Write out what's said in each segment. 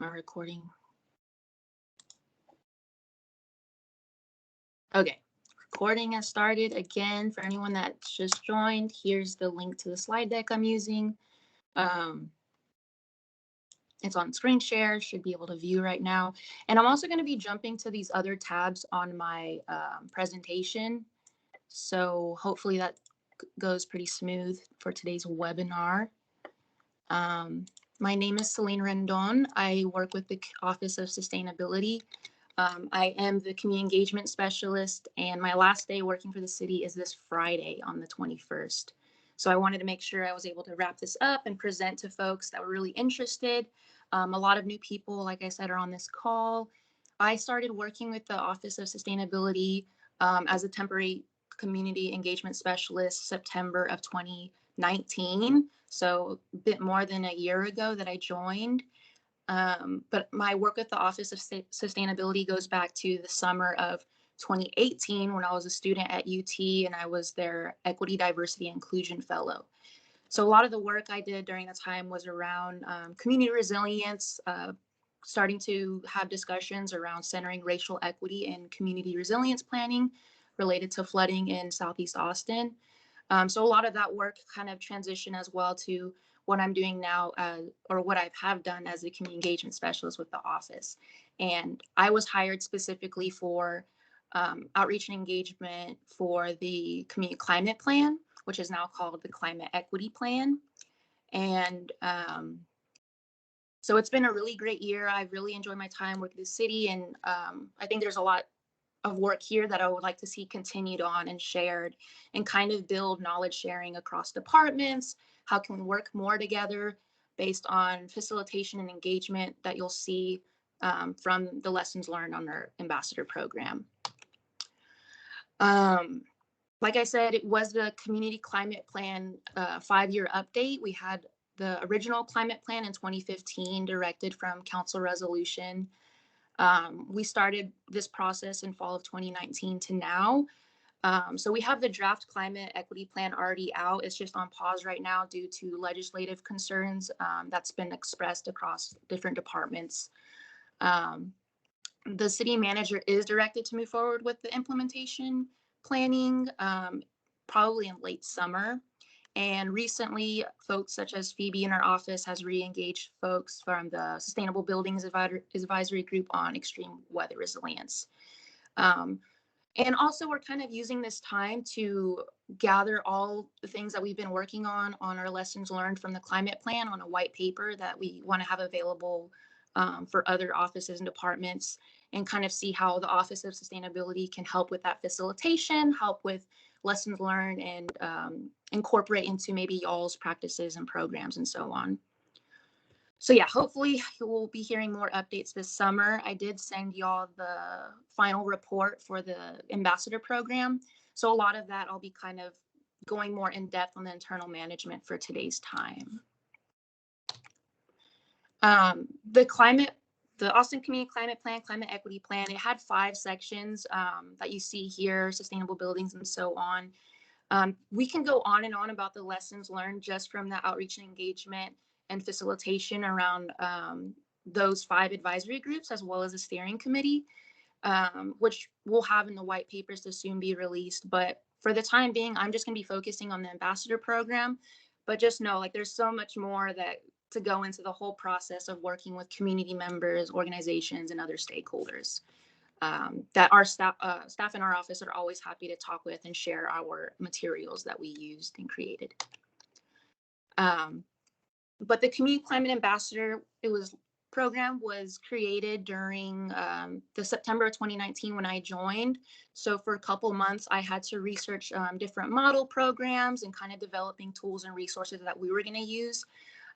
My recording. Okay, recording has started. Again, for anyone that's just joined, here's the link to the slide deck I'm using. It's on screen share, should be able to view right now. And I'm also going to be jumping to these other tabs on my presentation. So hopefully that goes pretty smooth for today's webinar. My name is Celine Rendon. I work with the Office of Sustainability. I am the community engagement specialist, and my last day working for the city is this Friday on the 21st. So I wanted to make sure I was able to wrap this up and present to folks that were really interested. A lot of new people, like I said, are on this call. I started working with the Office of Sustainability as a temporary community engagement specialist September of 2019. So a bit more than a year ago that I joined. But my work with the Office of Sustainability goes back to the summer of 2018 when I was a student at UT and I was their Equity, Diversity, Inclusion Fellow. So a lot of the work I did during that time was around community resilience, starting to have discussions around centering racial equity and community resilience planning related to flooding in Southeast Austin. So a lot of that work kind of transitioned as well to what I'm doing now, or what I have done as a community engagement specialist with the office. And I was hired specifically for outreach and engagement for the community climate plan, which is now called the Climate Equity Plan. And so it's been a really great year. I've really enjoyed my time with the city, and I think there's a lot of work here that I would like to see continued on and shared, and kind of build knowledge sharing across departments. How can we work more together based on facilitation and engagement that you'll see from the lessons learned on our ambassador program. Like I said, it was the Community Climate Plan 5-year update. We had the original climate plan in 2015, directed from council resolution. We started this process in fall of 2019 to now. So we have the draft climate equity plan already out. It's just on pause right now due to legislative concerns that's been expressed across different departments. The city manager is directed to move forward with the implementation planning, probably in late summer. And recently, folks such as Phoebe in our office has re-engaged folks from the Sustainable Buildings Advisory Group on extreme weather resilience. And also, we're kind of using this time to gather all the things that we've been working on our lessons learned from the climate plan on a white paper that we want to have available for other offices and departments, and kind of see how the Office of Sustainability can help with that facilitation, help with lessons learned, and incorporate into maybe y'all's practices and programs and so on. So yeah, hopefully you will be hearing more updates this summer. I did send y'all the final report for the ambassador program. So a lot of that I'll be kind of going more in depth on the internal management for today's time. The Austin Community Climate Plan, Climate Equity Plan, it had 5 sections that you see here, sustainable buildings and so on. We can go on and on about the lessons learned just from the outreach and engagement and facilitation around those 5 advisory groups, as well as the steering committee, which we'll have in the white papers to soon be released. But for the time being, I'm just going to be focusing on the ambassador program. But just know, like, there's so much more that to go into the whole process of working with community members, organizations, and other stakeholders that our staff in our office are always happy to talk with and share our materials that we used and created. But the Community Climate Ambassador program was created during the September of 2019 when I joined. So for a couple months, I had to research different model programs and kind of developing tools and resources that we were going to use.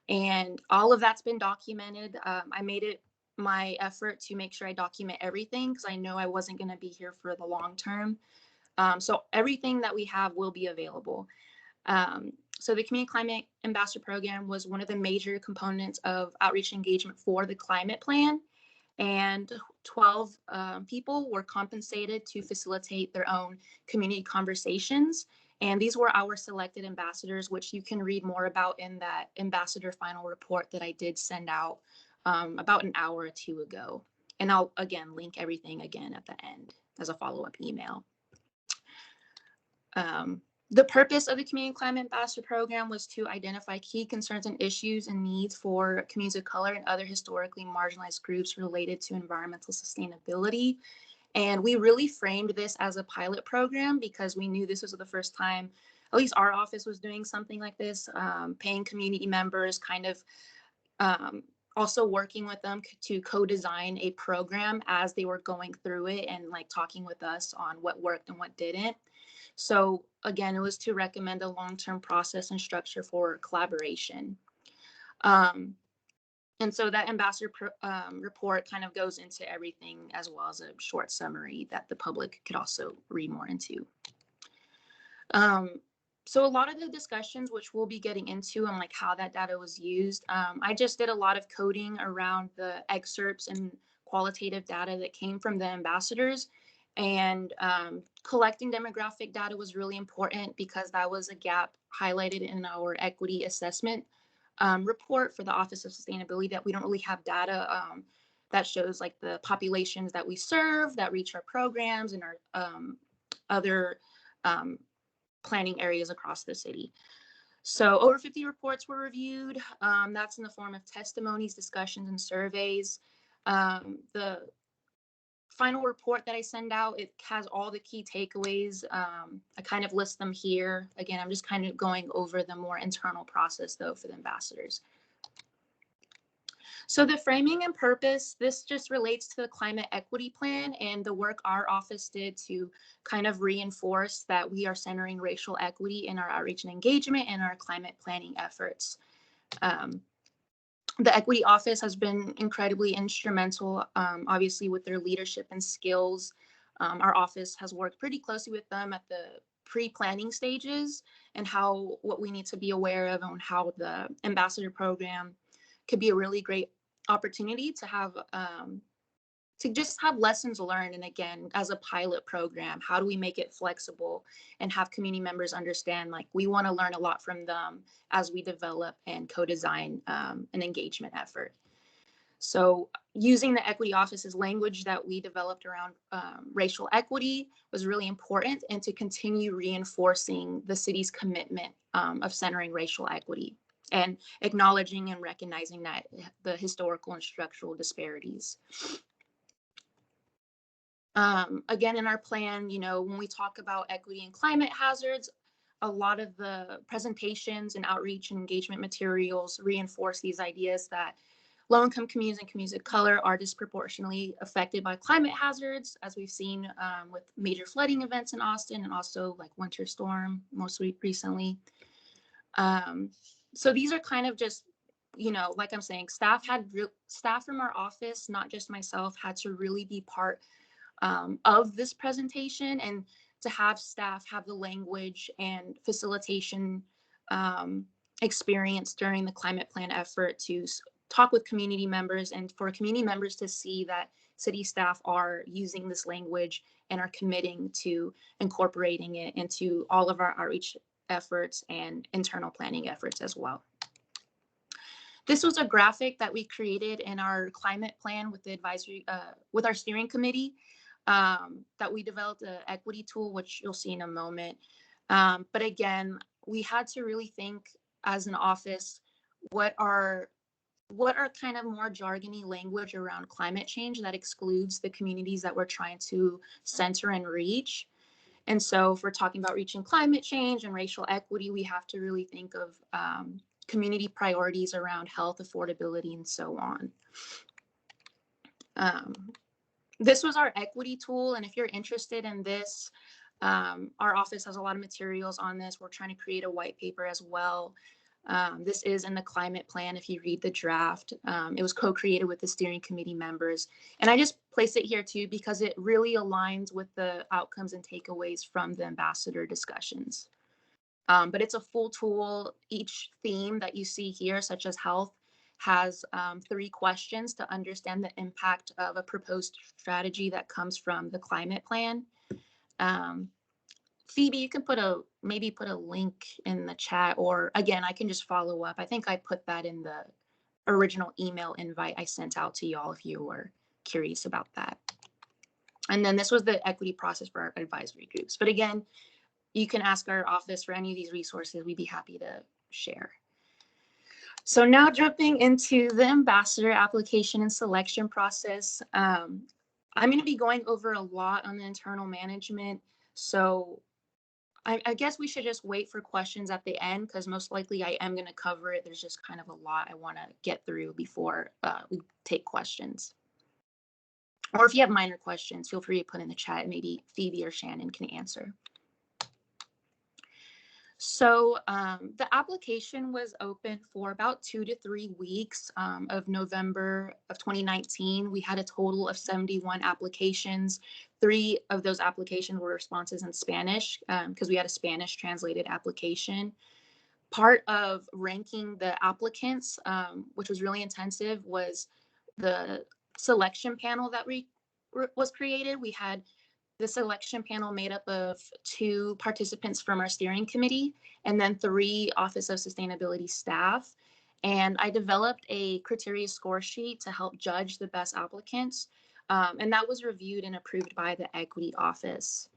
And all of that's been documented. I made it my effort to make sure I document everything because I know I wasn't going to be here for the long term. So everything that we have will be available. So the Community Climate Ambassador Program was one of the major components of outreach engagement for the climate plan. And 12 people were compensated to facilitate their own community conversations. And these were our selected ambassadors, which you can read more about in that ambassador final report that I did send out about an hour or two ago. And I'll again link everything again at the end as a follow-up email. The purpose of the Community Climate Ambassador Program was to identify key concerns and issues and needs for communities of color and other historically marginalized groups related to environmental sustainability. And we really framed this as a pilot program because we knew this was the first time, at least our office was doing something like this, paying community members, kind of also working with them to co-design a program as they were going through it and like talking with us on what worked and what didn't. So again, it was to recommend a long-term process and structure for collaboration. And so that ambassador report kind of goes into everything, as well as a short summary that the public could also read more into. So a lot of the discussions, which we'll be getting into and like how that data was used, I just did a lot of coding around the excerpts and qualitative data that came from the ambassadors. And collecting demographic data was really important because that was a gap highlighted in our equity assessment report for the Office of Sustainability, that we don't really have data that shows like the populations that we serve, that reach our programs and our other planning areas across the city. So over 50 reports were reviewed. That's in the form of testimonies, discussions, and surveys. The final report that I send out, it has all the key takeaways. I kind of list them here. Again, I'm just kind of going over the more internal process though for the ambassadors. So the framing and purpose, this just relates to the climate equity plan and the work our office did to kind of reinforce that we are centering racial equity in our outreach and engagement and our climate planning efforts. The Equity Office has been incredibly instrumental, obviously with their leadership and skills. Our office has worked pretty closely with them at the pre-planning stages and what we need to be aware of and how the ambassador program could be a really great opportunity to have to just have lessons learned. And again, as a pilot program, how do we make it flexible and have community members understand, like, we want to learn a lot from them as we develop and co-design an engagement effort. So using the Equity Office's language that we developed around racial equity was really important, and to continue reinforcing the city's commitment of centering racial equity and acknowledging and recognizing that the historical and structural disparities. Again, in our plan, when we talk about equity and climate hazards, a lot of the presentations and outreach and engagement materials reinforce these ideas that low-income communities and communities of color are disproportionately affected by climate hazards, as we've seen with major flooding events in Austin and also like winter storm most recently. So these are kind of just, like I'm saying, staff from our office, not just myself, had to really be part of this presentation, and to have staff have the language and facilitation experience during the climate plan effort to talk with community members, and for community members to see that city staff are using this language and are committing to incorporating it into all of our outreach efforts and internal planning efforts as well. This was a graphic that we created in our climate plan with the advisory, with our steering committee, that we developed an equity tool, which you'll see in a moment. But again, we had to really think as an office, what are kind of more jargony language around climate change that excludes the communities that we're trying to center and reach. And so if we're talking about reaching climate change and racial equity, we have to really think of community priorities around health, affordability, and so on. This was our equity tool. And if you're interested in this, our office has a lot of materials on this. We're trying to create a white paper as well. This is in the climate plan. If you read the draft, it was co-created with the steering committee members. And I just place it here too, because it really aligns with the outcomes and takeaways from the ambassador discussions. But it's a full tool. Each theme that you see here, such as health, has 3 questions to understand the impact of a proposed strategy that comes from the climate plan. Phoebe, you can maybe put a link in the chat, or again, I can just follow up. I think I put that in the original email invite I sent out to y'all if you were curious about that. And then this was the equity process for our advisory groups. But again, you can ask our office for any of these resources. We'd be happy to share. So now jumping into the ambassador application and selection process, I'm going to be going over a lot on the internal management. So I guess we should just wait for questions at the end, because most likely I am going to cover it. There's just kind of a lot I want to get through before we take questions. Or if you have minor questions, feel free to put in the chat, and maybe Phoebe or Shannon can answer. So the application was open for about 2 to 3 weeks of November of 2019. We had a total of 71 applications. 3 of those applications were responses in Spanish, because we had a Spanish translated application. Part of ranking the applicants, which was really intensive, was the selection panel that was created. We had the selection panel made up of 2 participants from our steering committee and then 3 Office of Sustainability staff. And I developed a criteria score sheet to help judge the best applicants. And that was reviewed and approved by the Equity Office.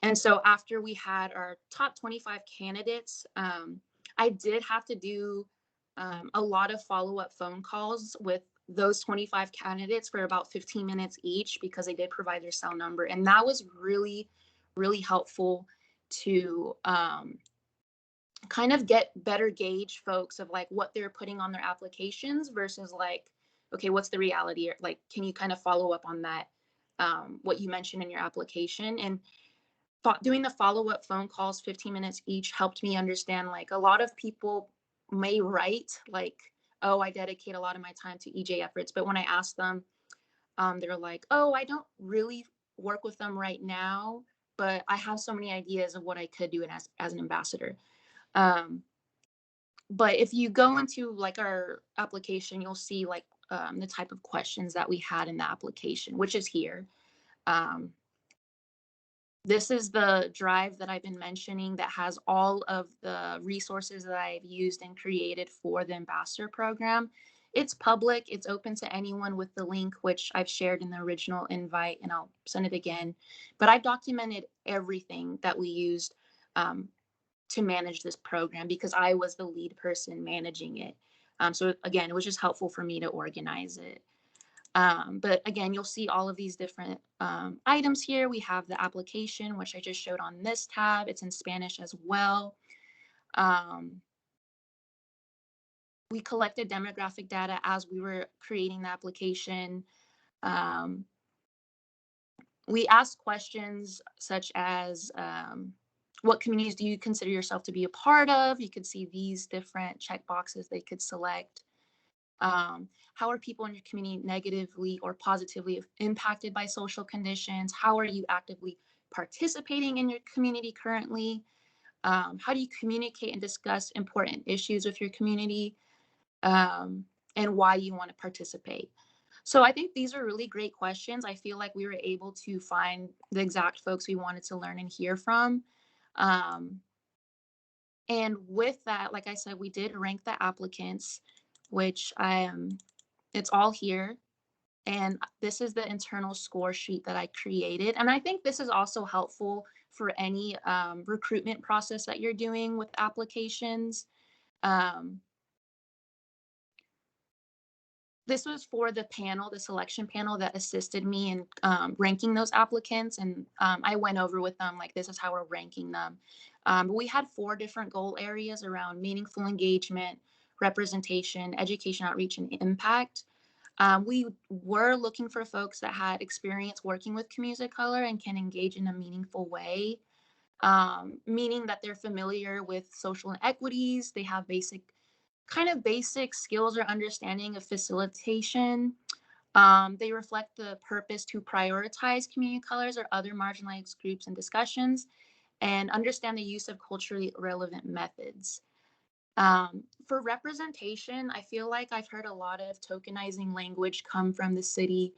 And so after we had our top 25 candidates, I did have to do a lot of follow-up phone calls with those 25 candidates for about 15 minutes each, because they did provide their cell number. And that was really, really helpful to kind of get better gauge folks of like what they're putting on their applications versus like, okay, what's the reality? Or like, can you kind of follow up on that, what you mentioned in your application? And doing the follow-up phone calls, 15 minutes each, helped me understand like a lot of people may write like, oh, I dedicate a lot of my time to EJ efforts. But when I ask them, they're like, oh, I don't really work with them right now, but I have so many ideas of what I could do as an ambassador. But if you go into like our application, you'll see like the type of questions that we had in the application, which is here. This is the drive that I've been mentioning that has all of the resources that I've used and created for the ambassador program. It's public, it's open to anyone with the link, which I've shared in the original invite, and I'll send it again. But I've documented everything that we used to manage this program, because I was the lead person managing it. So again, it was just helpful for me to organize it. But again, you'll see all of these different items here. We have the application, which I just showed on this tab. It's in Spanish as well. We collected demographic data as we were creating the application. We asked questions such as, what communities do you consider yourself to be a part of? You could see these different check boxes they could select. How are people in your community negatively or positively impacted by social conditions? How are you actively participating in your community currently? How do you communicate and discuss important issues with your community? And why you want to participate? So I think these are really great questions. I feel like we were able to find the exact folks we wanted to learn and hear from. And with that, like I said, we did rank the applicants, which it's all here. And this is the internal score sheet that I created. And I think this is also helpful for any recruitment process that you're doing with applications. This was for the panel, the selection panel that assisted me in ranking those applicants. And I went over with them, like, this is how we're ranking them. We had 4 different goal areas around meaningful engagement, representation, education, outreach, and impact. We were looking for folks that had experience working with communities of color and can engage in a meaningful way, meaning that they're familiar with social inequities, they have basic skills or understanding of facilitation. They reflect the purpose to prioritize community of colors or other marginalized groups in discussions, and understand the use of culturally relevant methods. For representation, I feel like I've heard a lot of tokenizing language come from the city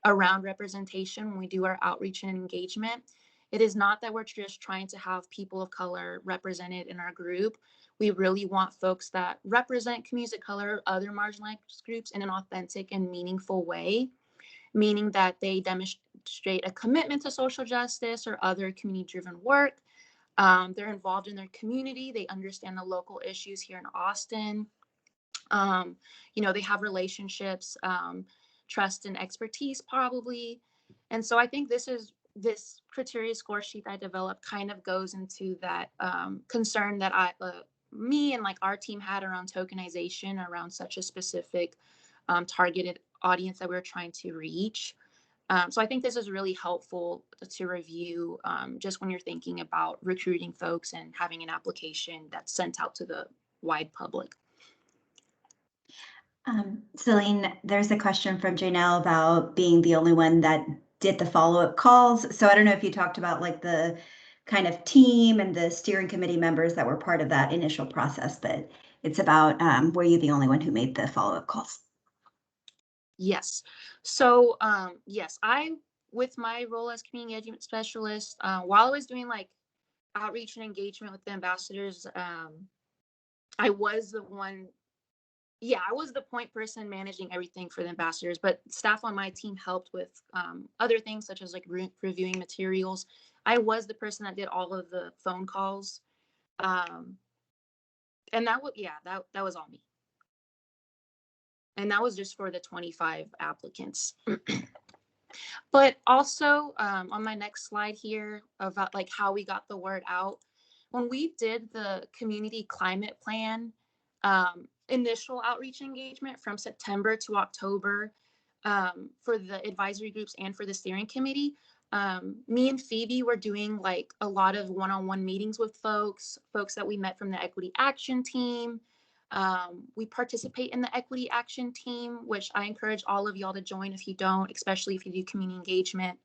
around representation when we do our outreach and engagement. It is not that we're just trying to have people of color represented in our group. We really want folks that represent communities of color or other marginalized groups in an authentic and meaningful way, meaning that they demonstrate a commitment to social justice or other community-driven work. They're involved in their community. They understand the local issues here in Austin. They have relationships, trust and expertise probably. And so I think this criteria score sheet I developed kind of goes into that concern that me and like our team had around tokenization around such a specific targeted audience that we we're trying to reach. So I think this is really helpful to review just when you're thinking about recruiting folks and having an application that's sent out to the wide public. Celine, there's a question from Janelle about being the only one that did the follow-up calls. So I don't know if you talked about like the kind of team and the steering committee members that were part of that initial process, but it's about were you the only one who made the follow-up calls? Yes. So yes, with my role as community engagement specialist, while I was doing like outreach and engagement with the ambassadors, I was the one. Yeah, I was the point person managing everything for the ambassadors, but staff on my team helped with other things such as like reviewing materials. I was the person that did all of the phone calls, and that was all me. And that was just for the 25 applicants. But also on my next slide here about like how we got the word out. When we did the community climate plan, initial outreach engagement from September to October for the advisory groups and for the steering committee, me and Phoebe were doing like a lot of one-on-one meetings with folks that we met from the Equity Action Team. We participate in the Equity Action Team, which I encourage all of y'all to join if you don't, especially if you do community engagement.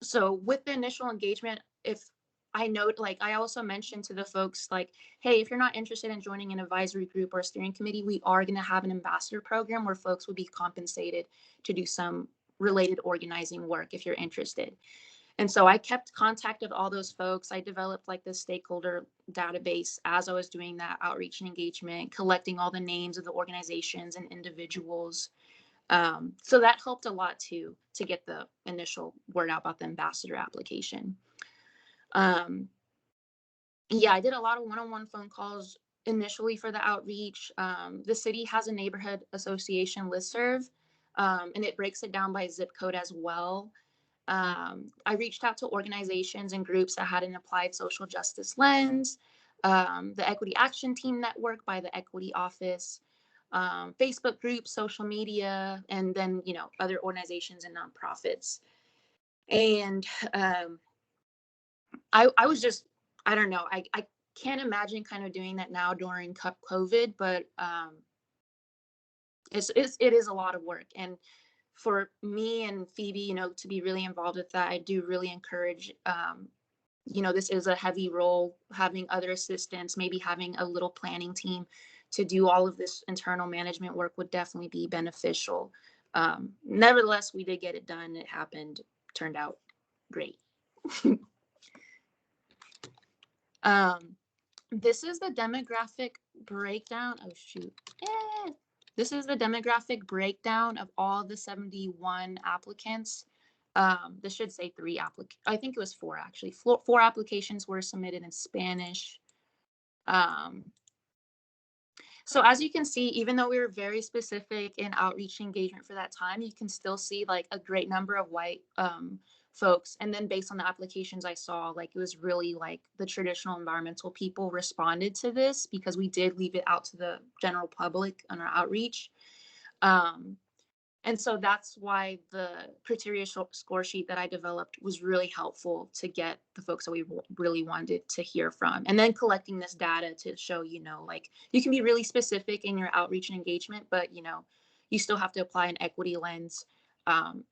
So with the initial engagement, if I note, like I also mentioned to the folks like, hey, if you're not interested in joining an advisory group or a steering committee, we are going to have an ambassador program where folks will be compensated to do some related organizing work if you're interested. And so I kept contact with all those folks. I developed like this stakeholder database as I was doing that outreach and engagement, collecting all the names of the organizations and individuals. So that helped a lot too, to get the initial word out about the ambassador application. Yeah, I did a lot of one-on-one phone calls initially for the outreach. The city has a neighborhood association listserv, and it breaks it down by zip code as well. I reached out to organizations and groups that had an applied social justice lens, the Equity Action Team Network by the Equity Office, Facebook groups, social media, and then, other organizations and nonprofits. And I was just, I don't know, I can't imagine kind of doing that now during COVID, but it is a lot of work. And for me and Phoebe, to be really involved with that, I do really encourage, this is a heavy role, having other assistants, maybe having a little planning team to do all of this internal management work would definitely be beneficial. Nevertheless, we did get it done. It happened, turned out great. This is the demographic breakdown. Oh, shoot. This is the demographic breakdown of all the 71 applicants. This should say 3 applicants. I think it was 4 actually. 4 applications were submitted in Spanish. So as you can see, even though we were very specific in outreach engagement for that time, you can still see like a great number of white folks. And then based on the applications I saw, like it was really like the traditional environmental people responded to this because we did leave it out to the general public on our outreach. And so that's why the criteria score sheet that I developed was really helpful to get the folks that we really wanted to hear from. And then collecting this data to show, like you can be really specific in your outreach and engagement, but, you still have to apply an equity lens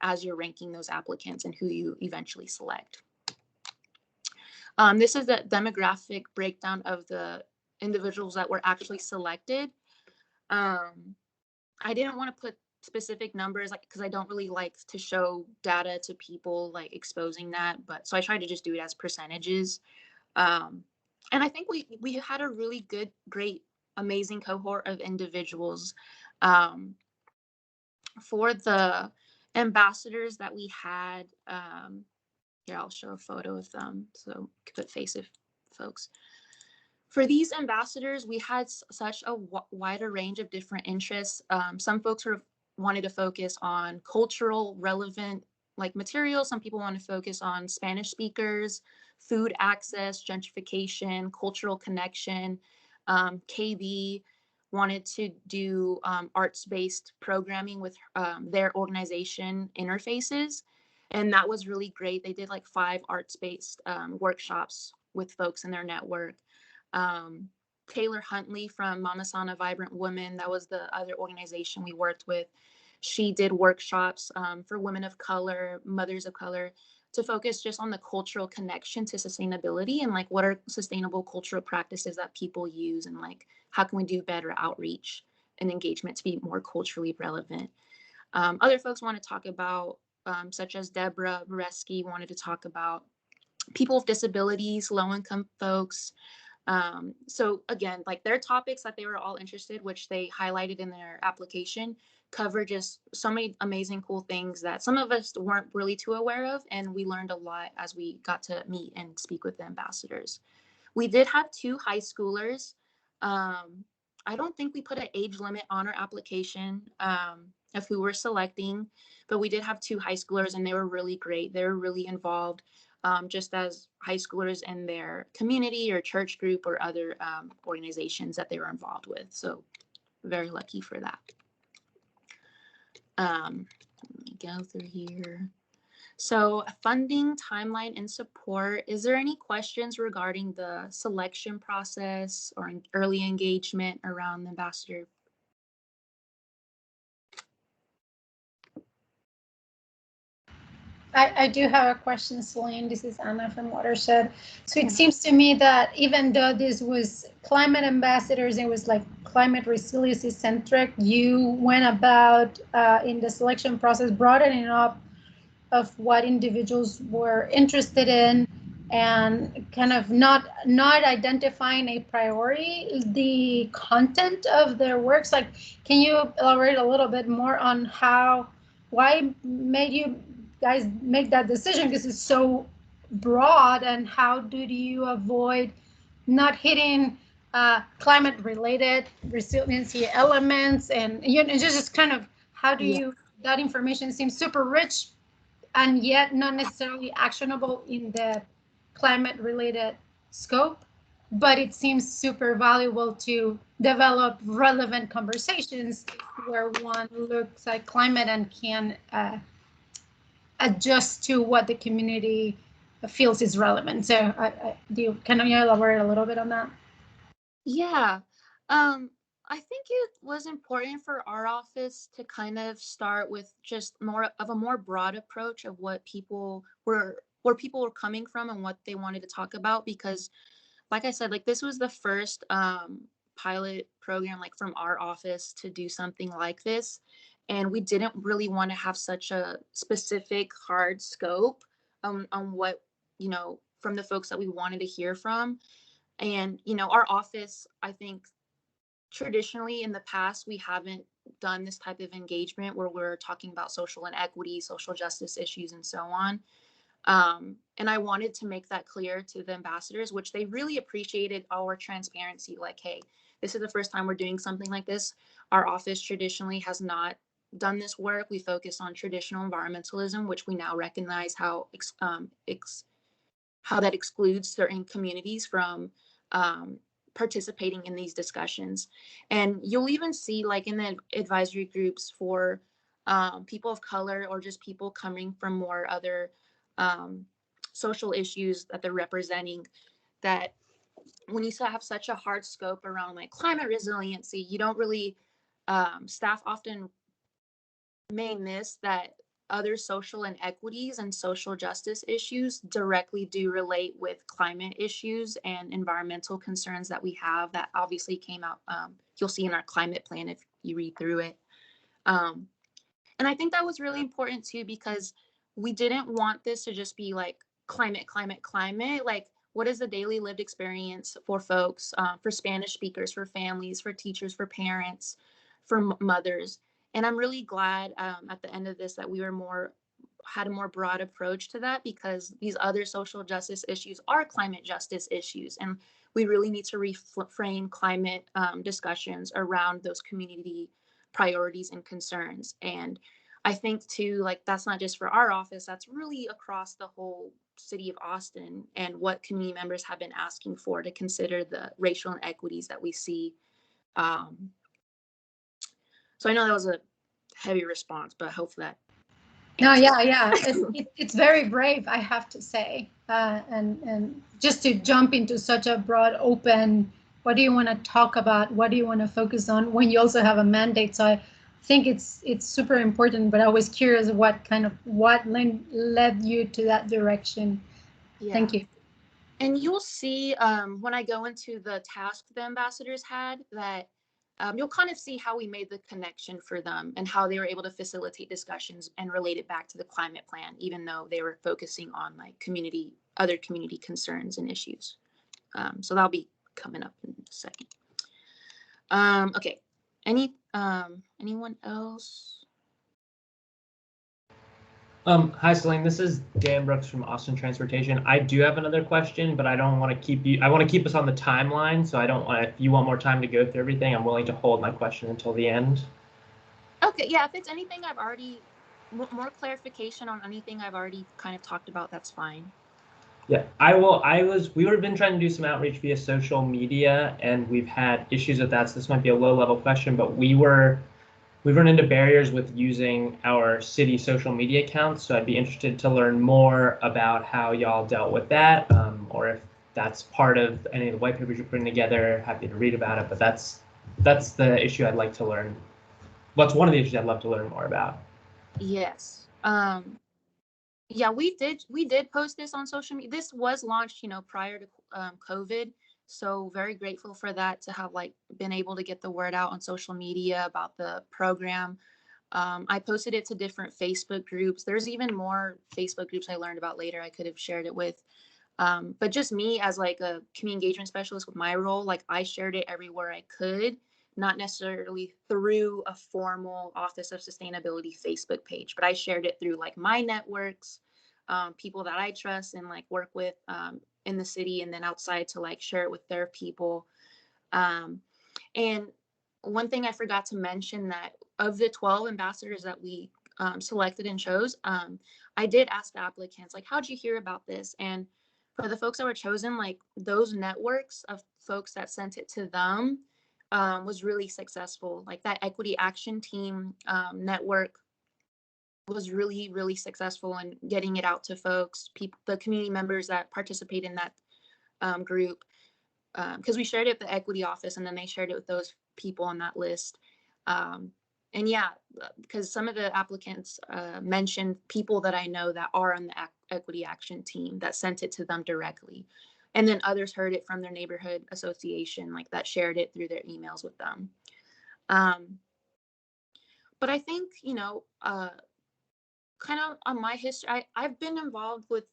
as you're ranking those applicants and who you eventually select. This is the demographic breakdown of the individuals that were actually selected. I didn't want to put specific numbers because I don't really like to show data to people like exposing that, but so I tried to just do it as percentages. And I think we had a really good, great, amazing cohort of individuals. Um, for the ambassadors that we had, here I'll show a photo of them so you can put face of folks. For these ambassadors, we had such a wider range of different interests. Some folks sort of wanted to focus on cultural relevant like material. Some people want to focus on Spanish speakers, food access, gentrification, cultural connection. KB wanted to do arts-based programming with their organization interfaces. And that was really great. They did like 5 arts-based workshops with folks in their network. um, Taylor Huntley from Mama Sana Vibrant Women, that was the other organization we worked with. She did workshops for women of color, mothers of color, to focus just on the cultural connection to sustainability and like what are sustainable cultural practices that people use and like how can we do better outreach and engagement to be more culturally relevant. Other folks want to talk about, such as Deborah Bereski, wanted to talk about people with disabilities, low income folks. So again, like their topics that they were all interested, which they highlighted in their application, cover just so many amazing, cool things that some of us weren't really too aware of. And we learned a lot as we got to meet and speak with the ambassadors. We did have 2 high schoolers. Um, I don't think we put an age limit on our application of who we're selecting, but we did have 2 high schoolers and they were really great. They were really involved, just as high schoolers in their community or church group or other organizations that they were involved with. So very lucky for that. Let me go through here. So funding, timeline, and support. Is there any questions regarding the selection process or early engagement around the ambassador? I do have a question, Celine. This is Anna from Watershed. So it seems to me that even though this was climate ambassadors, it was like climate resiliency centric, you went about in the selection process, broadening up of what individuals were interested in and kind of not identifying a priority, the content of their works. Like, can you elaborate a little bit more on why made you guys make that decision, because it's so broad, and how do you avoid not hitting climate related resiliency elements, and just kind of how do you, that information seems super rich and yet not necessarily actionable in the climate related scope, but it seems super valuable to develop relevant conversations where one looks at climate and can adjust to what the community feels is relevant. So can you elaborate a little bit on that? Yeah. I think it was important for our office to kind of start with just more of a more broad approach of what people were, where people were coming from and what they wanted to talk about. Because like I said, like this was the first pilot program like from our office to do something like this. And we didn't really want to have such a specific hard scope on what, from the folks that we wanted to hear from. And, our office, I think traditionally in the past, we haven't done this type of engagement where we're talking about social inequity, social justice issues, and so on. And I wanted to make that clear to the ambassadors, which they really appreciated our transparency. Like, hey, this is the first time we're doing something like this. Our office traditionally has not done this work. We focus on traditional environmentalism, which we now recognize how that excludes certain communities from participating in these discussions. And you'll even see, like in the advisory groups for people of color or just people coming from more other social issues that they're representing, that when you have such a hard scope around like climate resiliency, you don't really, staff often may miss that other social inequities and social justice issues directly do relate with climate issues and environmental concerns that we have that obviously came out, you'll see in our climate plan if you read through it. And I think that was really important too, because we didn't want this to just be like climate, climate, climate. Like what is the daily lived experience for folks, for Spanish speakers, for families, for teachers, for parents, for mothers. And I'm really glad at the end of this that we were had a more broad approach to that, because these other social justice issues are climate justice issues, and we really need to reframe climate discussions around those community priorities and concerns. And I think too, like, that's not just for our office, that's really across the whole city of Austin, and what community members have been asking for to consider the racial inequities that we see. So I know that was a heavy response, but hopefully that. No, yeah. It's very brave, I have to say. And just to jump into such a broad, open, what do you want to talk about? What do you want to focus on when you also have a mandate? So I think it's super important, but I was curious what led you to that direction. Yeah. Thank you. And you'll see when I go into the task the ambassadors had, that you'll kind of see how we made the connection for them and how they were able to facilitate discussions and relate it back to the climate plan, even though they were focusing on like other community concerns and issues. So that'll be coming up in a second. Okay. Anyone else? Hi, Celine. This is Dan Brooks from Austin Transportation. I do have another question, but I don't want to keep you. I want to keep us on the timeline, so I don't want. If you want more time to go through everything, I'm willing to hold my question until the end. Okay. Yeah. If it's anything I've already more clarification on anything I've already kind of talked about, that's fine. Yeah, I will. We would have been trying to do some outreach via social media, and we've had issues with that. So this might be a low-level question, but we've run into barriers with using our city social media accounts. So I'd be interested to learn more about how y'all dealt with that, or if that's part of any of the white papers you're putting together. Happy to read about it, but that's the issue I'd like to learn. What's one of the issues I'd love to learn more about? Yes. Yeah, we did post this on social media. This was launched, prior to COVID. So very grateful for that, to have like been able to get the word out on social media about the program. I posted it to different Facebook groups. There's even more Facebook groups I learned about later I could have shared it with. But just me as like a community engagement specialist with my role, like I shared it everywhere I could, not necessarily through a formal Office of Sustainability Facebook page, but I shared it through like my networks, people that I trust and like work with in the city, and then outside to like share it with their people. And one thing I forgot to mention, that of the 12 ambassadors that we selected and chose, I did ask applicants, like, how'd you hear about this? And for the folks that were chosen, like those networks of folks that sent it to them was really successful. Like that Equity Action Team network was really, really successful in getting it out to folks, the community members that participate in that group, because we shared it with the equity office, and then they shared it with those people on that list. And yeah, because some of the applicants mentioned people that I know that are on the Equity Action Team that sent it to them directly. And then others heard it from their neighborhood association, like that shared it through their emails with them. But I think, kind of on my history, I've been involved with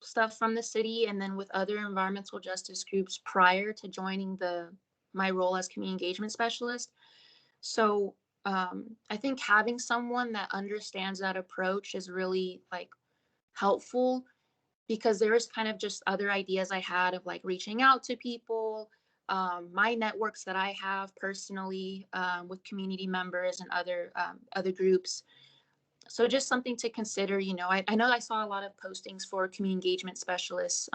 stuff from the city and then with other environmental justice groups prior to joining my role as community engagement specialist. So I think having someone that understands that approach is really like helpful, because there was kind of just other ideas I had of like reaching out to people, my networks that I have personally with community members and other groups. So just something to consider. I know I saw a lot of postings for community engagement specialists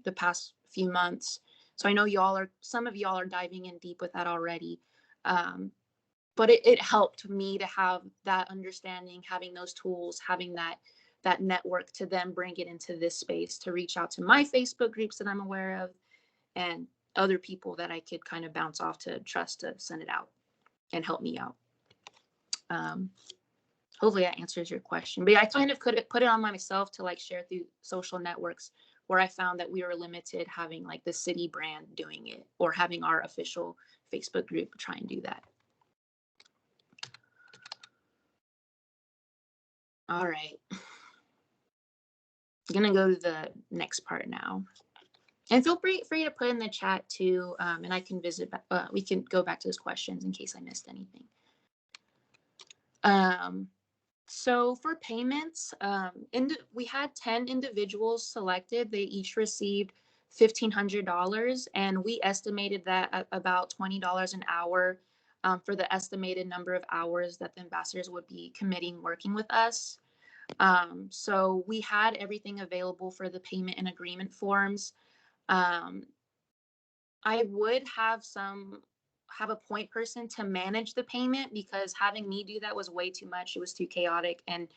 the past few months. So I know some of y'all are diving in deep with that already. But it helped me to have that understanding, having those tools, having that network to then bring it into this space, to reach out to my Facebook groups that I'm aware of and other people that I could kind of bounce off to trust to send it out and help me out. Hopefully that answers your question. But I kind of could put it on myself to like share through social networks, where I found that we were limited having like the city brand doing it, or having our official Facebook group try and do that. All right. I'm gonna go to the next part now. And feel free to put in the chat too, and I can we can go back to those questions in case I missed anything. So for payments, we had 10 individuals selected. They each received $1,500, and we estimated that at about $20 an hour for the estimated number of hours that the ambassadors would be committing working with us. So we had everything available for the payment and agreement forms. I would have a point person to manage the payment, because having me do that was way too much. It was too chaotic. And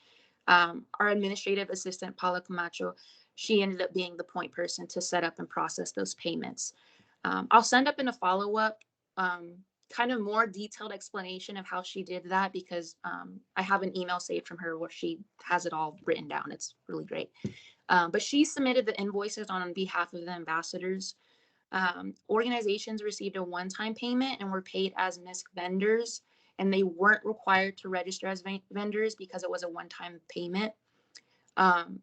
our administrative assistant, Paula Camacho, she ended up being the point person to set up and process those payments. I'll send up in a follow-up kind of more detailed explanation of how she did that, because I have an email saved from her where she has it all written down. It's really great. But she submitted the invoices on behalf of the ambassadors. Organizations received a one-time payment and were paid as MISC vendors, and they weren't required to register as vendors because it was a one-time payment. And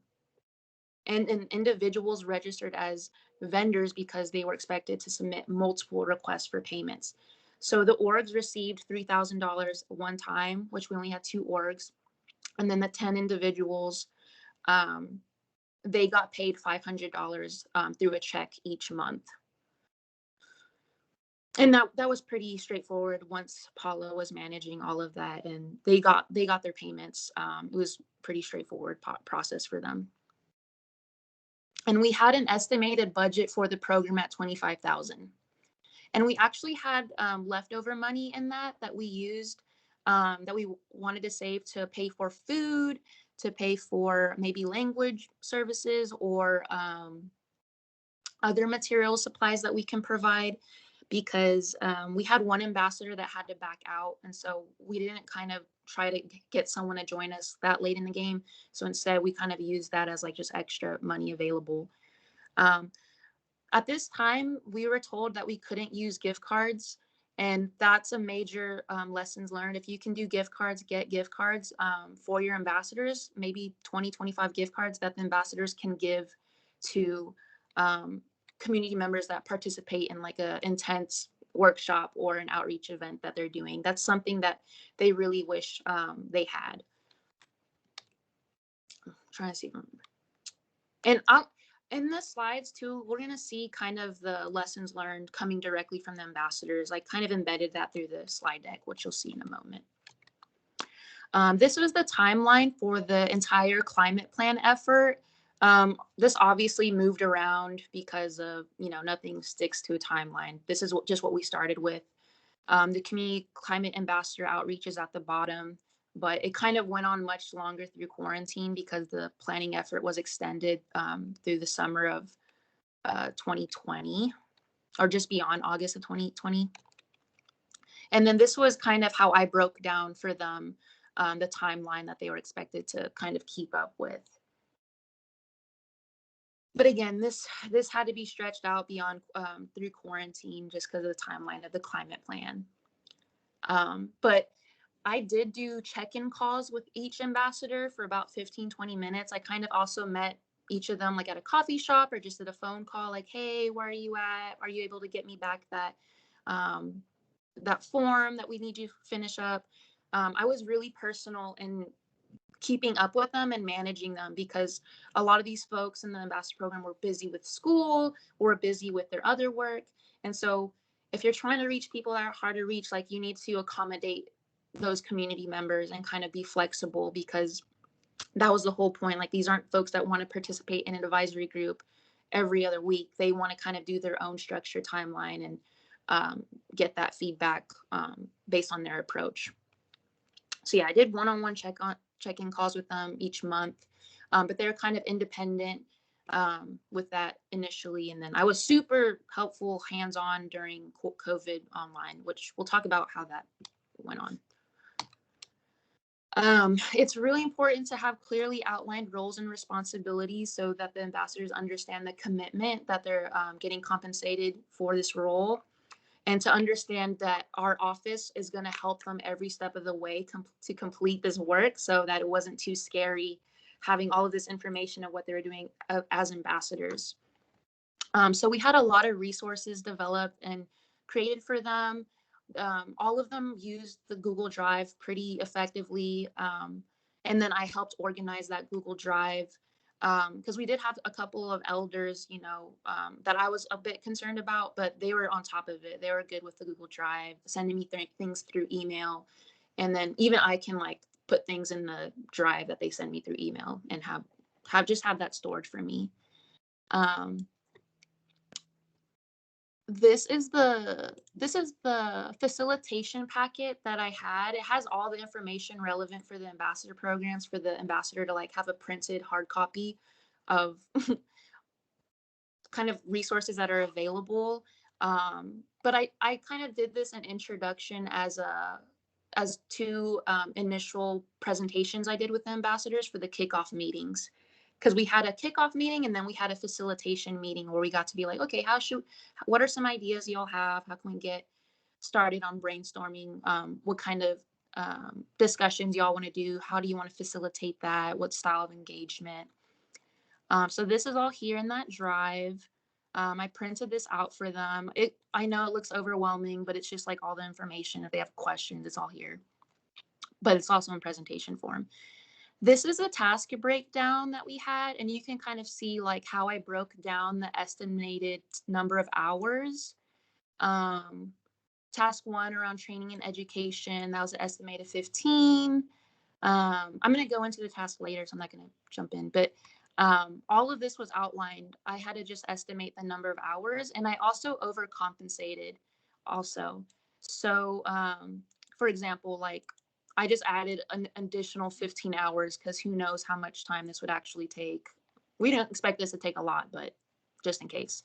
individuals registered as vendors because they were expected to submit multiple requests for payments. So the orgs received $3,000 one time, which we only had 2 orgs. And then the 10 individuals, they got paid $500 through a check each month. And that was pretty straightforward once Paula was managing all of that, and they got their payments. It was pretty straightforward process for them. And we had an estimated budget for the program at $25,000. And we actually had leftover money in that we used, that we wanted to save to pay for food, to pay for maybe language services, or other material supplies that we can provide, because we had one ambassador that had to back out. And so we didn't kind of try to get someone to join us that late in the game. So instead, we kind of used that as like just extra money available. At this time, we were told that we couldn't use gift cards. And that's a major lessons learned. If you can do gift cards, get gift cards for your ambassadors, maybe 20, 25 gift cards that the ambassadors can give to community members that participate in like a intense workshop or an outreach event that they're doing. That's something that they really wish they had. I'm trying to see. And in the slides too, we're going to see kind of the lessons learned coming directly from the ambassadors. I kind of embedded that through the slide deck, which you'll see in a moment. This was the timeline for the entire climate plan effort. This obviously moved around because of, nothing sticks to a timeline. This is just what we started with. The community climate ambassador outreach is at the bottom, but it kind of went on much longer through quarantine because the planning effort was extended through the summer of 2020, or just beyond August of 2020. And then this was kind of how I broke down for them the timeline that they were expected to kind of keep up with. But again, this had to be stretched out beyond through quarantine just because of the timeline of the climate plan. But I did do check-in calls with each ambassador for about 15, 20 minutes. I kind of also met each of them like at a coffee shop or just at a phone call, like, hey, where are you at? Are you able to get me back that form that we need you to finish up? I was really personal in keeping up with them and managing them, because a lot of these folks in the ambassador program were busy with school or busy with their other work. And so if you're trying to reach people that are hard to reach, like, you need to accommodate those community members and kind of be flexible, because that was the whole point. Like, these aren't folks that want to participate in an advisory group every other week. They want to kind of do their own structured timeline and get that feedback based on their approach. So yeah, I did one-on-one check-in calls with them each month, but they're kind of independent with that initially. And then I was super helpful hands-on during COVID online, which we'll talk about how that went on. It's really important to have clearly outlined roles and responsibilities so that the ambassadors understand the commitment that they're getting compensated for this role, and to understand that our office is going to help them every step of the way to complete this work, so that it wasn't too scary having all of this information of what they were doing as ambassadors. So we had a lot of resources developed and created for them. All of them used the Google Drive pretty effectively. And then I helped organize that Google Drive because we did have a couple of elders, that I was a bit concerned about, but they were on top of it. They were good with the Google Drive, sending me things through email. And then even I can like put things in the drive that they send me through email and have that stored for me. Um, this is the facilitation packet that I had. It has all the information relevant for the ambassador programs for the ambassador to like have a printed hard copy of kind of resources that are available. But I kind of did this an introduction as two initial presentations I did with the ambassadors for the kickoff meetings, because we had a kickoff meeting and then we had a facilitation meeting where we got to be like, okay, what are some ideas y'all have? How can we get started on brainstorming? What kind of discussions y'all want to do? How do you want to facilitate that? What style of engagement? So this is all here in that drive. I printed this out for them. I know it looks overwhelming, but it's just like all the information. If they have questions, it's all here. But it's also in presentation form. This is a task breakdown that we had, and you can kind of see like how I broke down the estimated number of hours. Task 1 around training and education, that was an estimated 15. I'm going to go into the task later, so I'm not going to jump in, but all of this was outlined. I had to just estimate the number of hours, and I also overcompensated also. So, for example, like I just added an additional 15 hours because who knows how much time this would actually take. We don't expect this to take a lot, but just in case.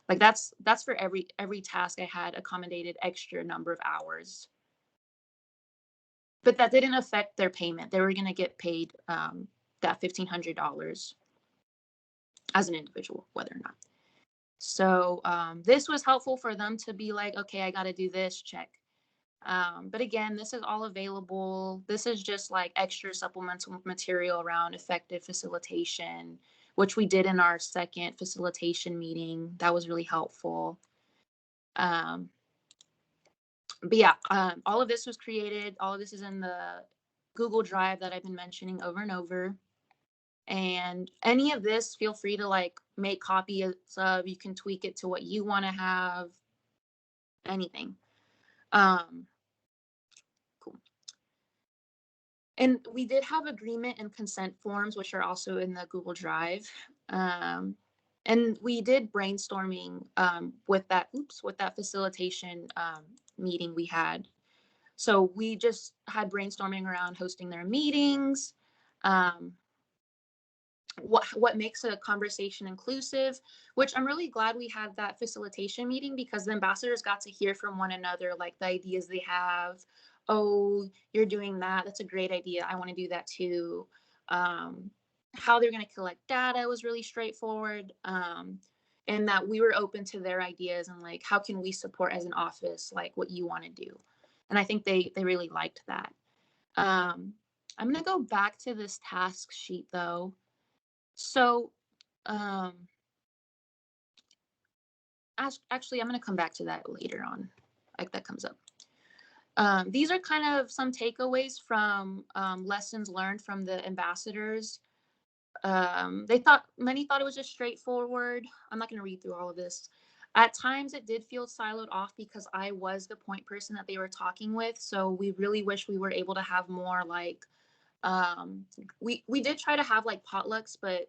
Like that's for every task I had accommodated extra number of hours. But that didn't affect their payment. They were going to get paid that $1,500 as an individual, whether or not. So this was helpful for them to be like, okay, I got to do this, check. But again, this is all available. This is just like extra supplemental material around effective facilitation, which we did in our second facilitation meeting. That was really helpful. But yeah, all of this was created. All of this is in the Google Drive that I've been mentioning over and over. And any of this, feel free to like make copies of. You can tweak it to what you want to have. Anything. Cool. And we did have agreement and consent forms, which are also in the Google Drive. And we did brainstorming with that facilitation meeting we had. So we just had brainstorming around hosting their meetings. What makes a conversation inclusive, which I'm really glad we had that facilitation meeting because the ambassadors got to hear from one another, like the ideas they have. Oh, you're doing that. That's a great idea. I want to do that too. How they're going to collect data was really straightforward. And that we were open to their ideas and like, how can we support as an office, like what you want to do? And I think they really liked that. I'm going to go back to this task sheet though. So, actually, I'm going to come back to that later on. Like that comes up. These are kind of some takeaways from lessons learned from the ambassadors. Many thought it was just straightforward. I'm not going to read through all of this. At times, it did feel siloed off because I was the point person that they were talking with. So we really wish we were able to have more like, we did try to have like potlucks, but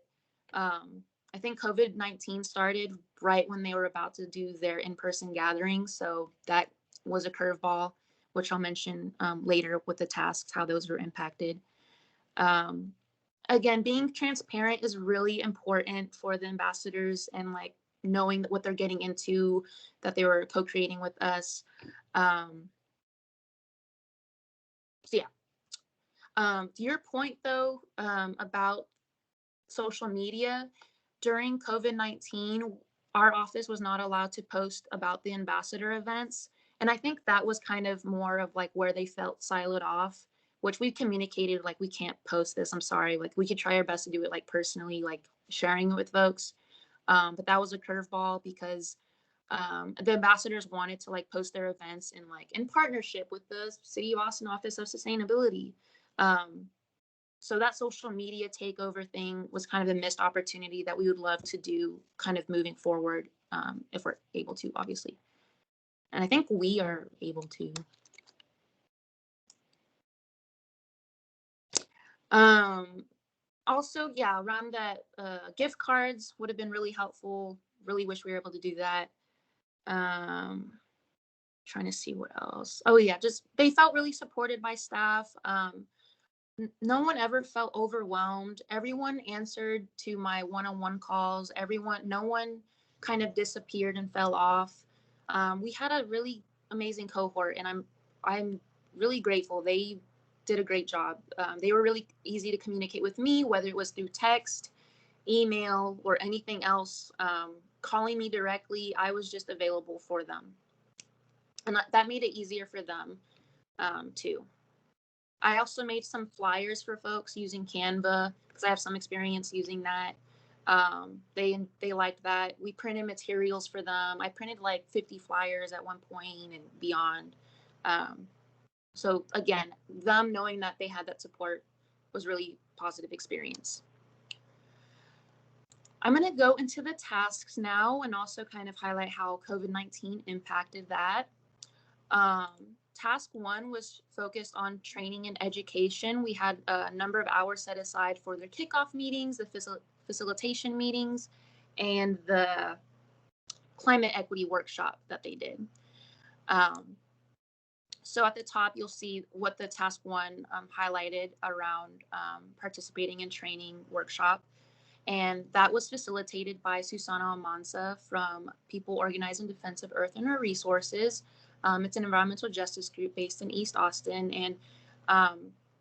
I think COVID-19 started right when they were about to do their in-person gatherings. So that was a curveball, which I'll mention later with the tasks, how those were impacted. Again, being transparent is really important for the ambassadors and like knowing what they're getting into, that they were co-creating with us. So yeah. To your point though, about social media, during COVID-19, our office was not allowed to post about the ambassador events. And I think that was kind of more of like where they felt siloed off, which we communicated like, we can't post this. I'm sorry. Like we could try our best to do it like personally, like sharing it with folks. But that was a curveball because the ambassadors wanted to like post their events in partnership with the City of Austin Office of Sustainability. So that social media takeover thing was kind of a missed opportunity that we would love to do kind of moving forward, if we're able to, obviously. And I think we are able to. Also, yeah, around that, gift cards would have been really helpful. Really wish we were able to do that. Trying to see what else. Oh yeah, just they felt really supported by staff. No one ever felt overwhelmed. Everyone answered to my one-on-one calls. No one kind of disappeared and fell off. We had a really amazing cohort, and I'm really grateful. They did a great job. They were really easy to communicate with me, whether it was through text, email, or anything else. Calling me directly, I was just available for them, and that made it easier for them too. I also made some flyers for folks using Canva because I have some experience using that. They liked that. We printed materials for them. I printed like 50 flyers at one point and beyond. So again, them knowing that they had that support was really positive experience. I'm going to go into the tasks now and also kind of highlight how COVID-19 impacted that. Task 1 was focused on training and education. We had a number of hours set aside for the kickoff meetings, the facilitation meetings, and the climate equity workshop that they did. So at the top, you'll see what the task 1 highlighted around participating in training workshop. And that was facilitated by Susana Almanza from People Organized in Defense of Earth and Her Resources. It's an environmental justice group based in East Austin. And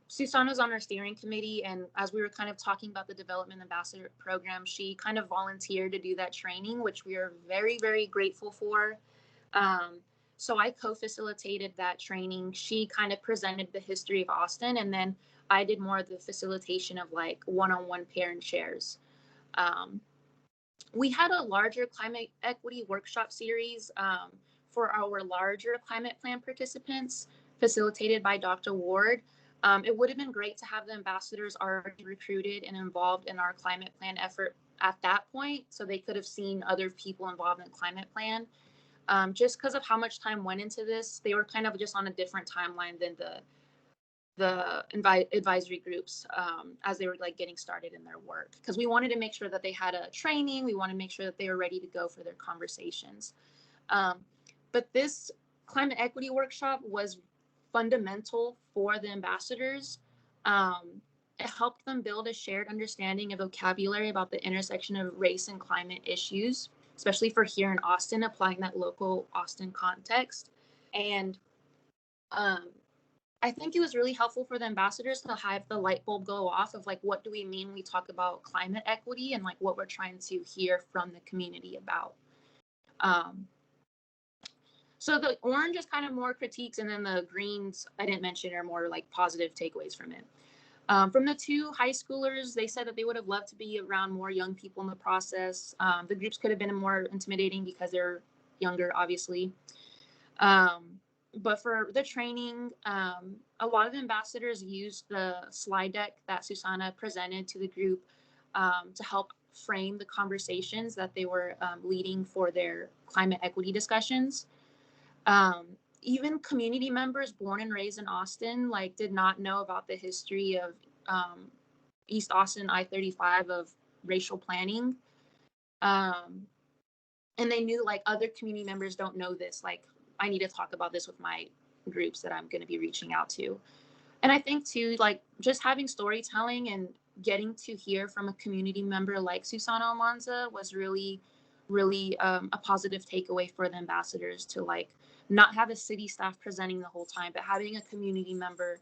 Susana's on our steering committee. And as we were kind of talking about the Development Ambassador Program, she kind of volunteered to do that training, which we are very, very grateful for. So I co-facilitated that training. She kind of presented the history of Austin, and then I did more of the facilitation of like one-on-one parent shares. We had a larger climate equity workshop series for our larger climate plan participants, facilitated by Dr. Ward. It would have been great to have the ambassadors already recruited and involved in our climate plan effort at that point, so they could have seen other people involved in the climate plan. Just because of how much time went into this, they were kind of just on a different timeline than the advisory groups as they were like getting started in their work, because we wanted to make sure that they had a training. We want to make sure that they were ready to go for their conversations. But this climate equity workshop was fundamental for the ambassadors. It helped them build a shared understanding of vocabulary about the intersection of race and climate issues, especially for here in Austin, applying that local Austin context. And I think it was really helpful for the ambassadors to have the light bulb go off of like, what do we mean when we talk about climate equity, and like what we're trying to hear from the community about. So the orange is kind of more critiques, and then the greens I didn't mention are more like positive takeaways from it. From the 2 high schoolers, they said that they would have loved to be around more young people in the process. The groups could have been more intimidating because they're younger, obviously. But for the training, a lot of the ambassadors used the slide deck that Susana presented to the group to help frame the conversations that they were leading for their climate equity discussions. Even community members born and raised in Austin like did not know about the history of East Austin I-35 of racial planning. And they knew like other community members don't know this. Like, I need to talk about this with my groups that I'm going to be reaching out to. And I think too, like just having storytelling and getting to hear from a community member like Susana Almanza was really, really a positive takeaway for the ambassadors, to like not have a city staff presenting the whole time, but having a community member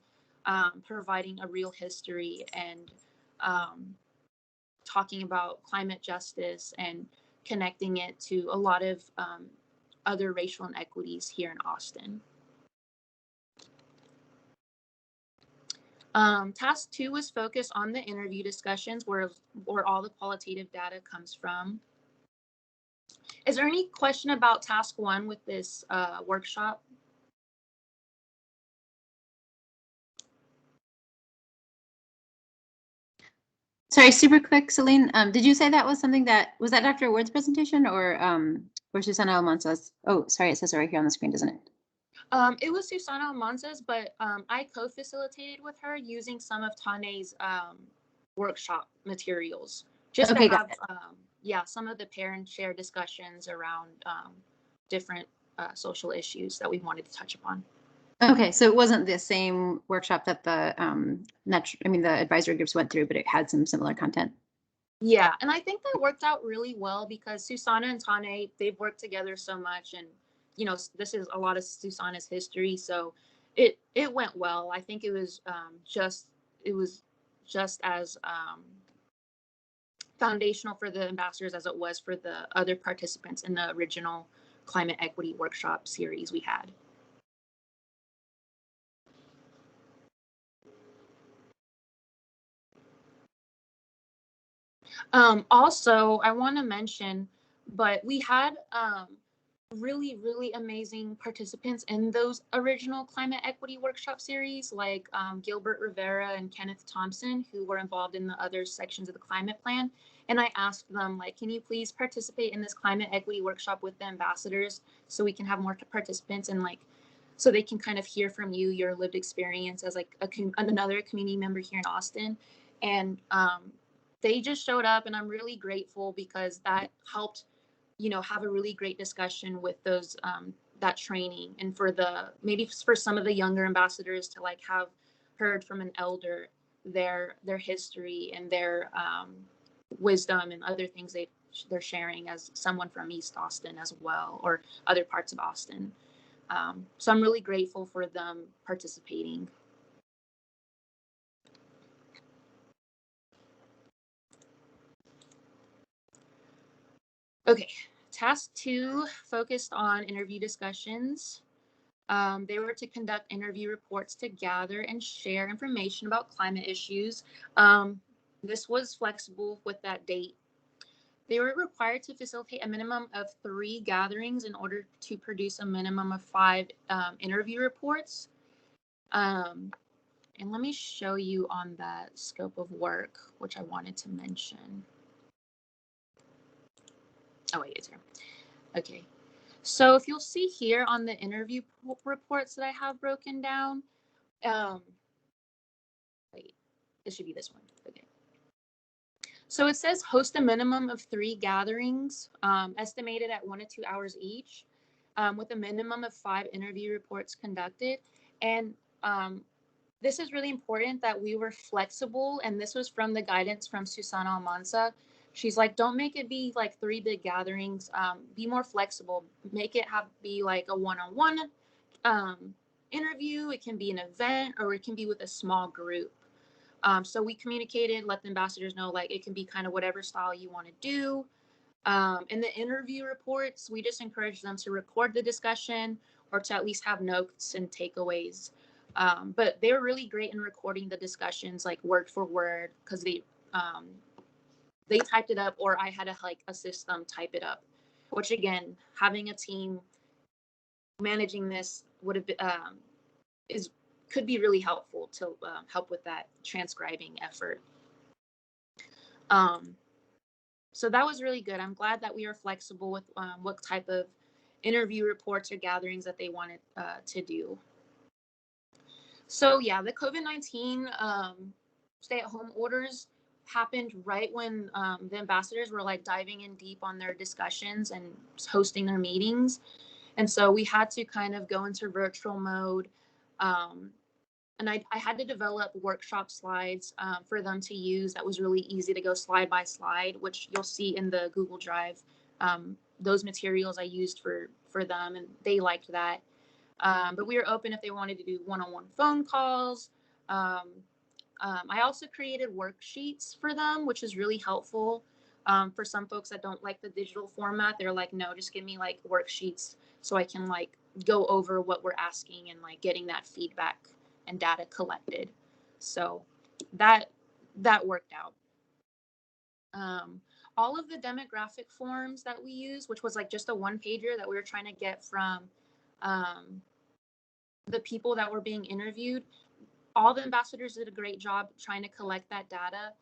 providing a real history and talking about climate justice and connecting it to a lot of other racial inequities here in Austin. Task 2 was focused on the interview discussions where all the qualitative data comes from. Is there any question about task 1 with this workshop? Sorry, super quick, Celine. Did you say that was something that was that Dr. Ward's presentation or Susana Almanza's? Oh, sorry, it says it right here on the screen, doesn't it? It was Susana Almanza's, but I co-facilitated with her using some of Tane's workshop materials, just Okay, to got have some of the parent share discussions around different social issues that we wanted to touch upon. Okay, so it wasn't the same workshop that the the advisory groups went through, but it had some similar content. Yeah, and I think that worked out really well because Susana and Tane, they've worked together so much, and this is a lot of Susana's history, so it went well. I think it was just as foundational for the ambassadors as it was for the other participants in the original climate equity workshop series we had. Also, I want to mention, but we had really, really amazing participants in those original climate equity workshop series, like Gilbert Rivera and Kenneth Thompson, who were involved in the other sections of the climate plan. And I asked them, like, can you please participate in this climate equity workshop with the ambassadors so we can have more participants and so they can kind of hear from you, your lived experience as like another community member here in Austin. And they just showed up, and I'm really grateful because that helped have a really great discussion with those that training, and maybe for some of the younger ambassadors to have heard from an elder their history and their wisdom and other things they're sharing as someone from East Austin as well, or other parts of Austin. So I'm really grateful for them participating. Okay, task 2 focused on interview discussions. They were to conduct interview reports to gather and share information about climate issues. This was flexible with that date. They were required to facilitate a minimum of 3 gatherings in order to produce a minimum of 5 interview reports. And let me show you on that scope of work, which I wanted to mention. Oh, wait, it's here. Okay. So if you'll see here on the interview reports that I have broken down, wait, this should be this one. Okay. So it says host a minimum of 3 gatherings, estimated at 1 to 2 hours each, with a minimum of 5 interview reports conducted. And this is really important that we were flexible, and this was from the guidance from Susana Almanza. She's like, don't make it be 3 big gatherings. Be more flexible. Make it be like a one-on-one interview. It can be an event, or it can be with a small group. So we communicated, let the ambassadors know, it can be kind of whatever style you want to do. In the interview reports, we just encourage them to record the discussion or to at least have notes and takeaways. But they were really great in recording the discussions, word for word, because they typed it up, or I had to assist them type it up, which again, having a team managing this would have been, could be really helpful to help with that transcribing effort. So that was really good. I'm glad that we were flexible with what type of interview reports or gatherings that they wanted to do. So yeah, the COVID-19 stay-at-home orders happened right when the ambassadors were diving in deep on their discussions and hosting their meetings. And so we had to kind of go into virtual mode. And I had to develop workshop slides for them to use. That was really easy to go slide by slide, which you'll see in the Google Drive. Those materials I used for them, and they liked that. But we were open if they wanted to do one-on-one phone calls. I also created worksheets for them, which is really helpful. For some folks that don't like the digital format, they're like, no, just give me worksheets so I can go over what we're asking and getting that feedback and data collected. So that worked out. all of the demographic forms that we use, which was like just a one pager that we were trying to get from the people that were being interviewed, all the ambassadors did a great job trying to collect that data.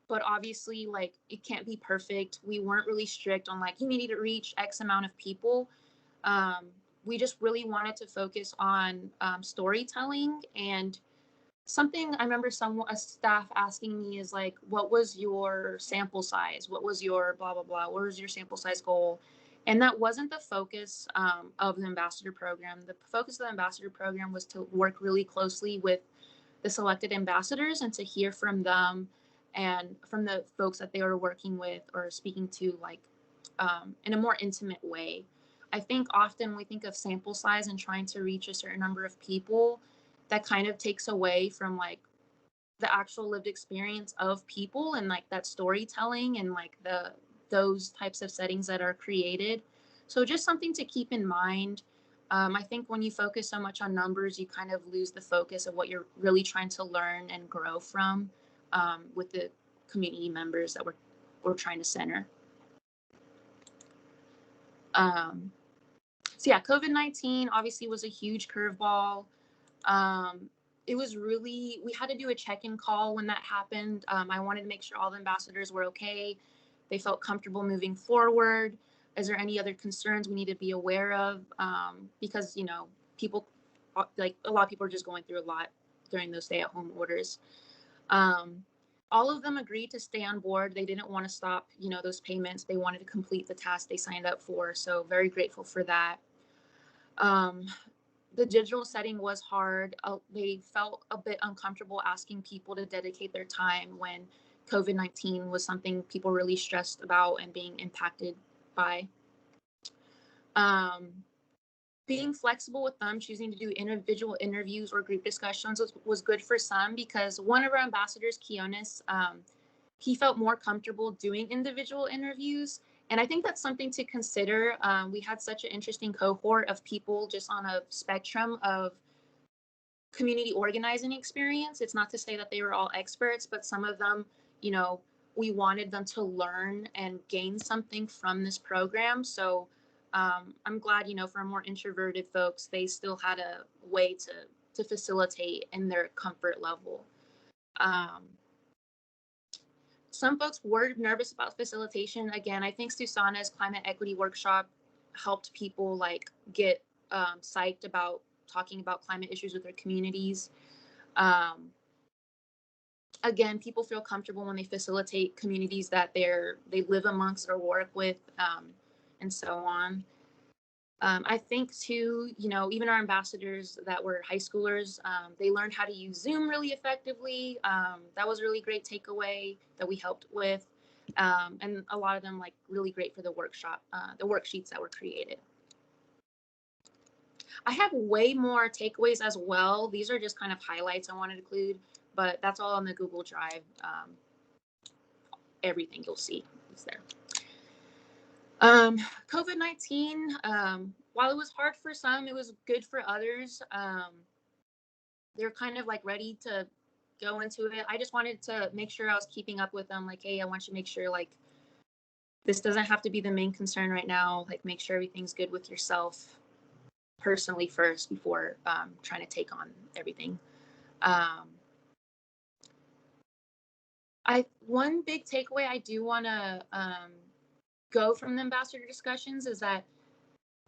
But obviously, like, it can't be perfect. We weren't really strict on like, you need to reach X amount of people. We just really wanted to focus on storytelling. And something I remember a staff asking me is like, what was your sample size? What was your blah, blah, blah? What was your sample size goal? And that wasn't the focus of the ambassador program. The focus of the ambassador program was to work really closely with the selected ambassadors and to hear from them and from the folks that they were working with or speaking to, like in a more intimate way. I think often when we think of sample size and trying to reach a certain number of people, that kind of takes away from like the actual lived experience of people and like that storytelling and like those types of settings that are created. So just something to keep in mind. I think when you focus so much on numbers, you kind of lose the focus of what you're really trying to learn and grow from with the community members that we're trying to center. So yeah, COVID-19 obviously was a huge curveball. It was really, we had to do a check-in call when that happened. I wanted to make sure all the ambassadors were okay. They felt comfortable moving forward. Is there any other concerns we need to be aware of? Because, you know, people, like a lot of people are just going through a lot during those stay-at-home orders. All of them agreed to stay on board. They didn't want to stop, you know, those payments. They wanted to complete the task they signed up for. So very grateful for that. The digital setting was hard. They felt a bit uncomfortable asking people to dedicate their time when COVID-19 was something people really stressed about and being impacted by. Being flexible with them, choosing to do individual interviews or group discussions was good for some, because one of our ambassadors, Kionis, he felt more comfortable doing individual interviews. And I think that's something to consider. We had such an interesting cohort of people just on a spectrum of community organizing experience. It's not to say that they were all experts, but some of them, you know, we wanted them to learn and gain something from this program. So I'm glad, you know, for more introverted folks, they still had a way to facilitate in their comfort level. Some folks were nervous about facilitation. Again, I think Susana's climate equity workshop helped people like get psyched about talking about climate issues with their communities. Again, people feel comfortable when they facilitate communities that they live amongst or work with, and so on. I think too, you know, even our ambassadors that were high schoolers, they learned how to use Zoom really effectively. That was a really great takeaway that we helped with. And a lot of them like really great for the workshop, the worksheets that were created. I have way more takeaways as well. These are just kind of highlights I wanted to include, but that's all on the Google Drive. Everything you'll see is there. COVID-19, while it was hard for some, it was good for others. They're kind of like ready to go into it. I just wanted to make sure I was keeping up with them. Like, hey, I want you to make sure like this doesn't have to be the main concern right now. Like, make sure everything's good with yourself personally first before trying to take on everything. One big takeaway I do want to go from the ambassador discussions is that,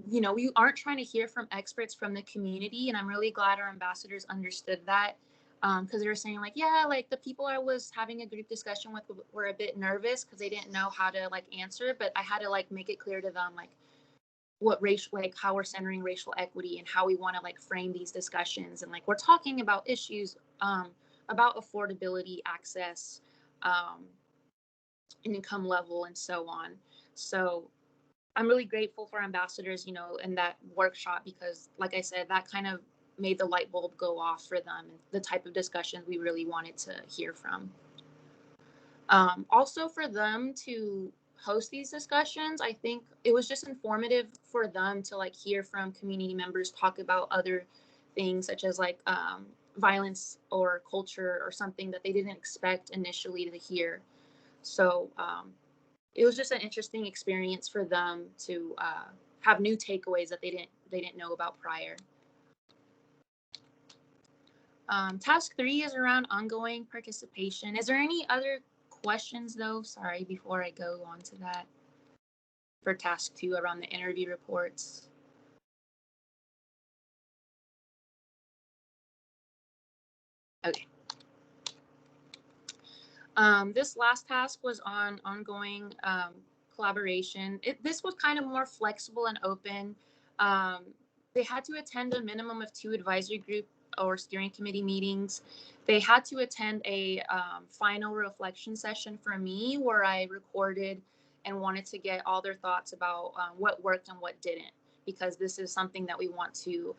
you know, we aren't trying to hear from experts from the community, and I'm really glad our ambassadors understood that, because they were saying like, yeah, like the people I was having a group discussion with were a bit nervous because they didn't know how to like answer, but I had to like make it clear to them like what racial, like how we're centering racial equity and how we want to like frame these discussions, and like we're talking about issues about affordability, access, income level, and so on. So I'm really grateful for ambassadors, you know, in that workshop, because like I said, that kind of made the light bulb go off for them and the type of discussions we really wanted to hear from. Also for them to host these discussions, I think it was just informative for them to like hear from community members talk about other things such as like violence or culture or something that they didn't expect initially to hear. So it was just an interesting experience for them to have new takeaways that they didn't know about prior. Task 3 is around ongoing participation. Is there any other questions though? Sorry, before I go on to that. For task 2 around the interview reports. Okay. This last task was on ongoing collaboration. This was kind of more flexible and open. They had to attend a minimum of 2 advisory group or steering committee meetings. They had to attend a final reflection session for me where I recorded and wanted to get all their thoughts about what worked and what didn't, because this is something that we want to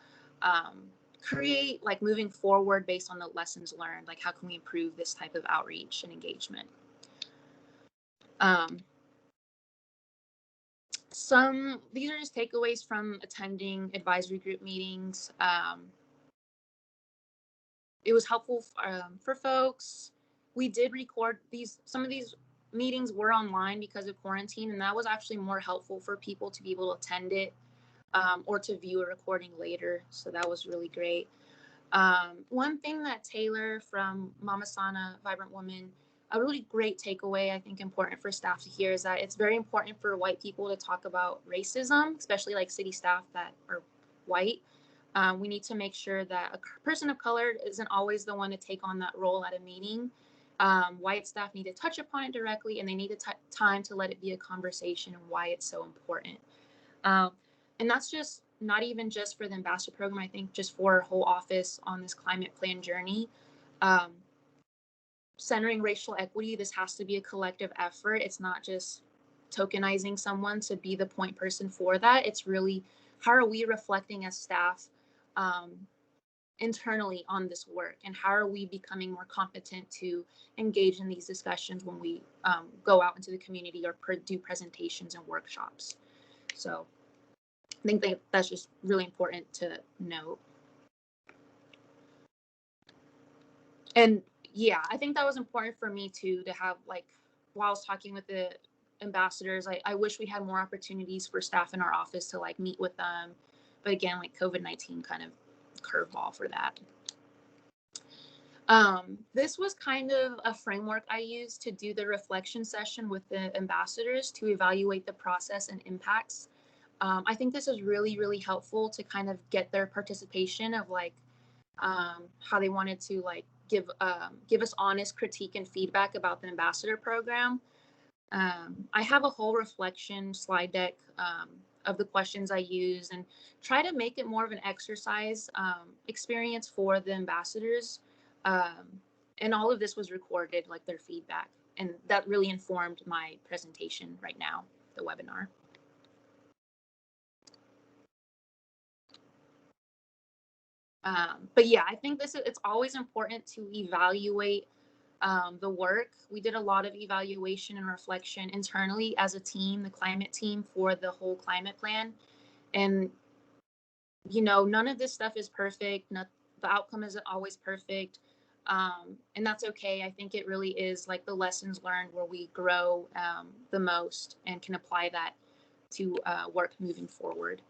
create like moving forward based on the lessons learned, like how can we improve this type of outreach and engagement. These are just takeaways from attending advisory group meetings. It was helpful for folks. We did record some of these meetings were online because of quarantine, and that was actually more helpful for people to be able to attend it or to view a recording later. So that was really great. One thing that Taylor from Mama Sana Vibrant Woman, a really great takeaway, I think important for staff to hear, is that it's very important for white people to talk about racism, especially like city staff that are white. We need to make sure that a person of color isn't always the one to take on that role at a meeting. White staff need to touch upon it directly, and they need time to let it be a conversation and why it's so important. And that's just not even just for the ambassador program. I think just for our whole office on this climate plan journey, centering racial equity, this has to be a collective effort. It's not just tokenizing someone to be the point person for that. It's really, how are we reflecting as staff internally on this work, and how are we becoming more competent to engage in these discussions when we go out into the community or do presentations and workshops. So I think that's just really important to note. And yeah, I think that was important for me too, to have, like, while I was talking with the ambassadors, I wish we had more opportunities for staff in our office to like meet with them. But again, like COVID-19 kind of curveball for that. This was kind of a framework I used to do the reflection session with the ambassadors to evaluate the process and impacts. I think this is really, really helpful to kind of get their participation of like how they wanted to like give us honest critique and feedback about the ambassador program. I have a whole reflection slide deck of the questions I use, and try to make it more of an exercise experience for the ambassadors. And all of this was recorded, like their feedback, and that really informed my presentation right now, the webinar. But yeah, I think it's always important to evaluate the work. We did a lot of evaluation and reflection internally as a team, the climate team, for the whole climate plan. And, you know, none of this stuff is perfect. The outcome isn't always perfect. And that's okay. I think it really is like the lessons learned where we grow the most and can apply that to work moving forward.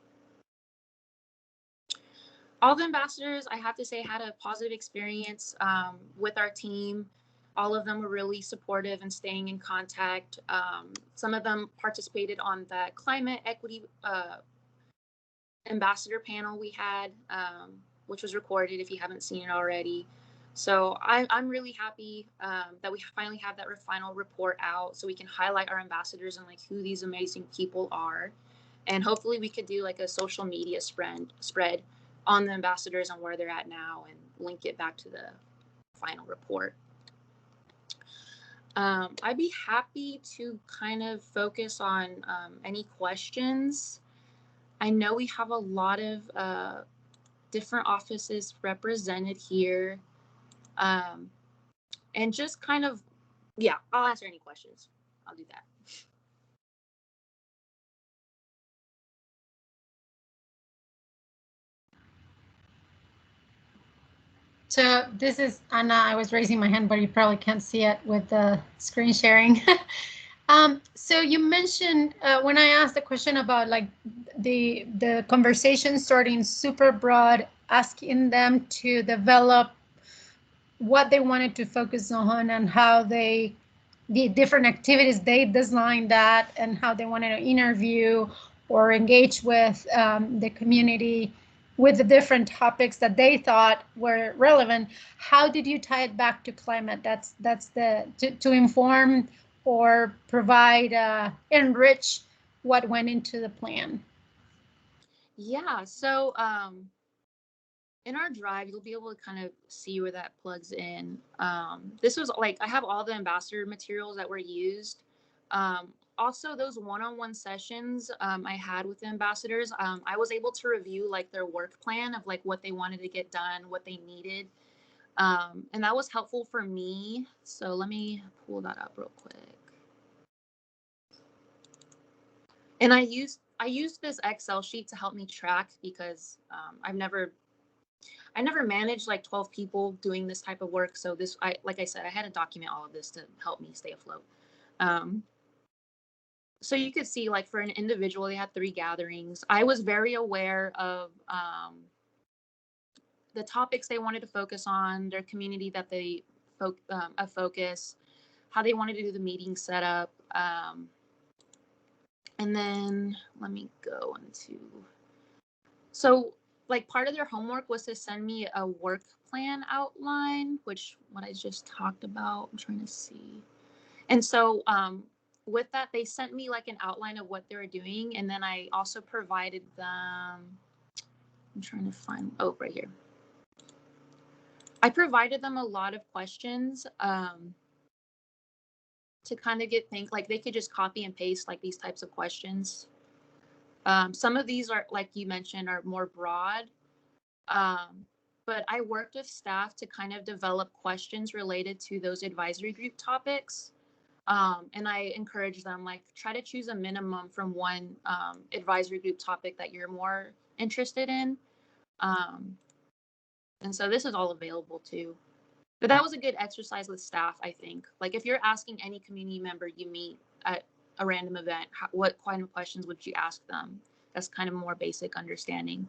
All the ambassadors, I have to say, had a positive experience with our team. All of them were really supportive and staying in contact. Some of them participated on the climate equity ambassador panel we had, which was recorded if you haven't seen it already. So I'm really happy that we finally have that final report out, so we can highlight our ambassadors and like who these amazing people are. And hopefully we could do like a social media spread on the ambassadors and where they're at now, and link it back to the final report. I'd be happy to kind of focus on any questions. I know we have a lot of different offices represented here. And just kind of, yeah, I'll answer any questions. I'll do that. So this is Anna. I was raising my hand, but you probably can't see it with the screen sharing. So you mentioned when I asked the question about like the conversation starting super broad, asking them to develop what they wanted to focus on and how the different activities they designed that and how they wanted to interview or engage with the community with the different topics that they thought were relevant. How did you tie it back to climate? That's the to inform or provide enrich what went into the plan. Yeah, so in our drive, you'll be able to kind of see where that plugs in. This was like, I have all the ambassador materials that were used. Also, those one-on-one sessions I had with the ambassadors, I was able to review like their work plan of like what they wanted to get done, what they needed. And that was helpful for me. So let me pull that up real quick. And I used this Excel sheet to help me track because I never managed like 12 people doing this type of work. So like I said, I had to document all of this to help me stay afloat. So you could see like for an individual, they had 3 gatherings. I was very aware of the topics they wanted to focus on, their community that they focus, how they wanted to do the meeting setup. And then let me go into, so like part of their homework was to send me a work plan outline, which what I just talked about. I'm trying to see. And so with that, they sent me like an outline of what they were doing. And then I also provided them, I'm trying to find, oh, right here. I provided them a lot of questions to kind of like they could just copy and paste like these types of questions. Some of these are, like you mentioned, are more broad. But I worked with staff to kind of develop questions related to those advisory group topics. And I encourage them, like, try to choose a minimum from one advisory group topic that you're more interested in. And so this is all available too. But that was a good exercise with staff, I think. Like if you're asking any community member you meet at a random event, what kind of questions would you ask them? That's kind of more basic understanding.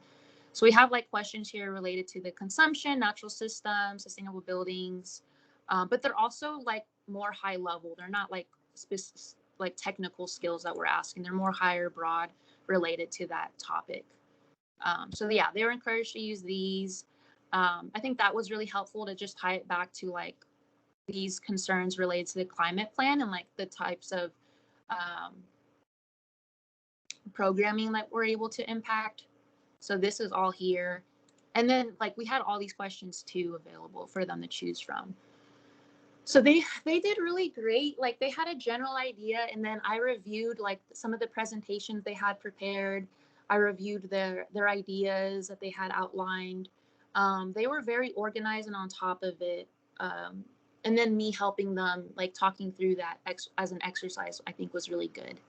So we have like questions here related to the consumption, natural systems, sustainable buildings, but they're also like more high level. They're not like like technical skills that we're asking. They're more higher, broad, related to that topic. So yeah, they were encouraged to use these. I think that was really helpful to just tie it back to like these concerns related to the climate plan and like the types of programming that we're able to impact. So this is all here. And then like we had all these questions too available for them to choose from. So they did really great. Like they had a general idea, and then I reviewed like some of the presentations they had prepared. I reviewed their ideas that they had outlined. They were very organized and on top of it. And then me helping them, like talking through that as an exercise, I think was really good.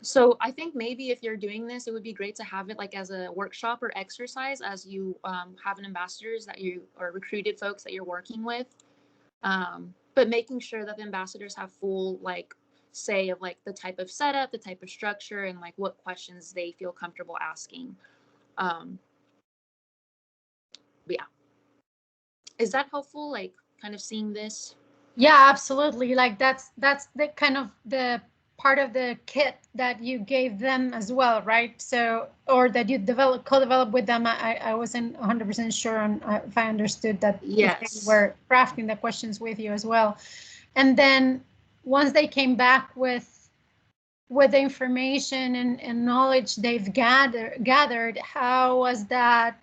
So I think maybe if you're doing this, it would be great to have it like as a workshop or exercise as you have an ambassadors that you or recruited folks that you're working with. But making sure that the ambassadors have full like say of like the type of setup, the type of structure, and like what questions they feel comfortable asking. But yeah, is that helpful? Like kind of seeing this? Yeah, absolutely. Like that's the kind of the part of the kit that you gave them as well, right? So, or that you co-developed with them. I wasn't 100% sure on if I understood that. Yes. If they were crafting the questions with you as well. And then once they came back with the information and knowledge they've gathered, how was that?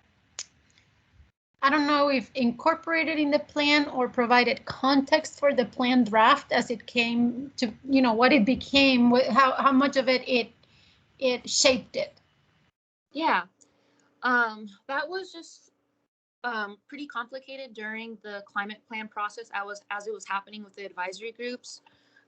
I don't know if incorporated in the plan or provided context for the plan draft as it came to, what it became, how much of it shaped it. Yeah, that was just pretty complicated during the climate plan process as it was happening with the advisory groups.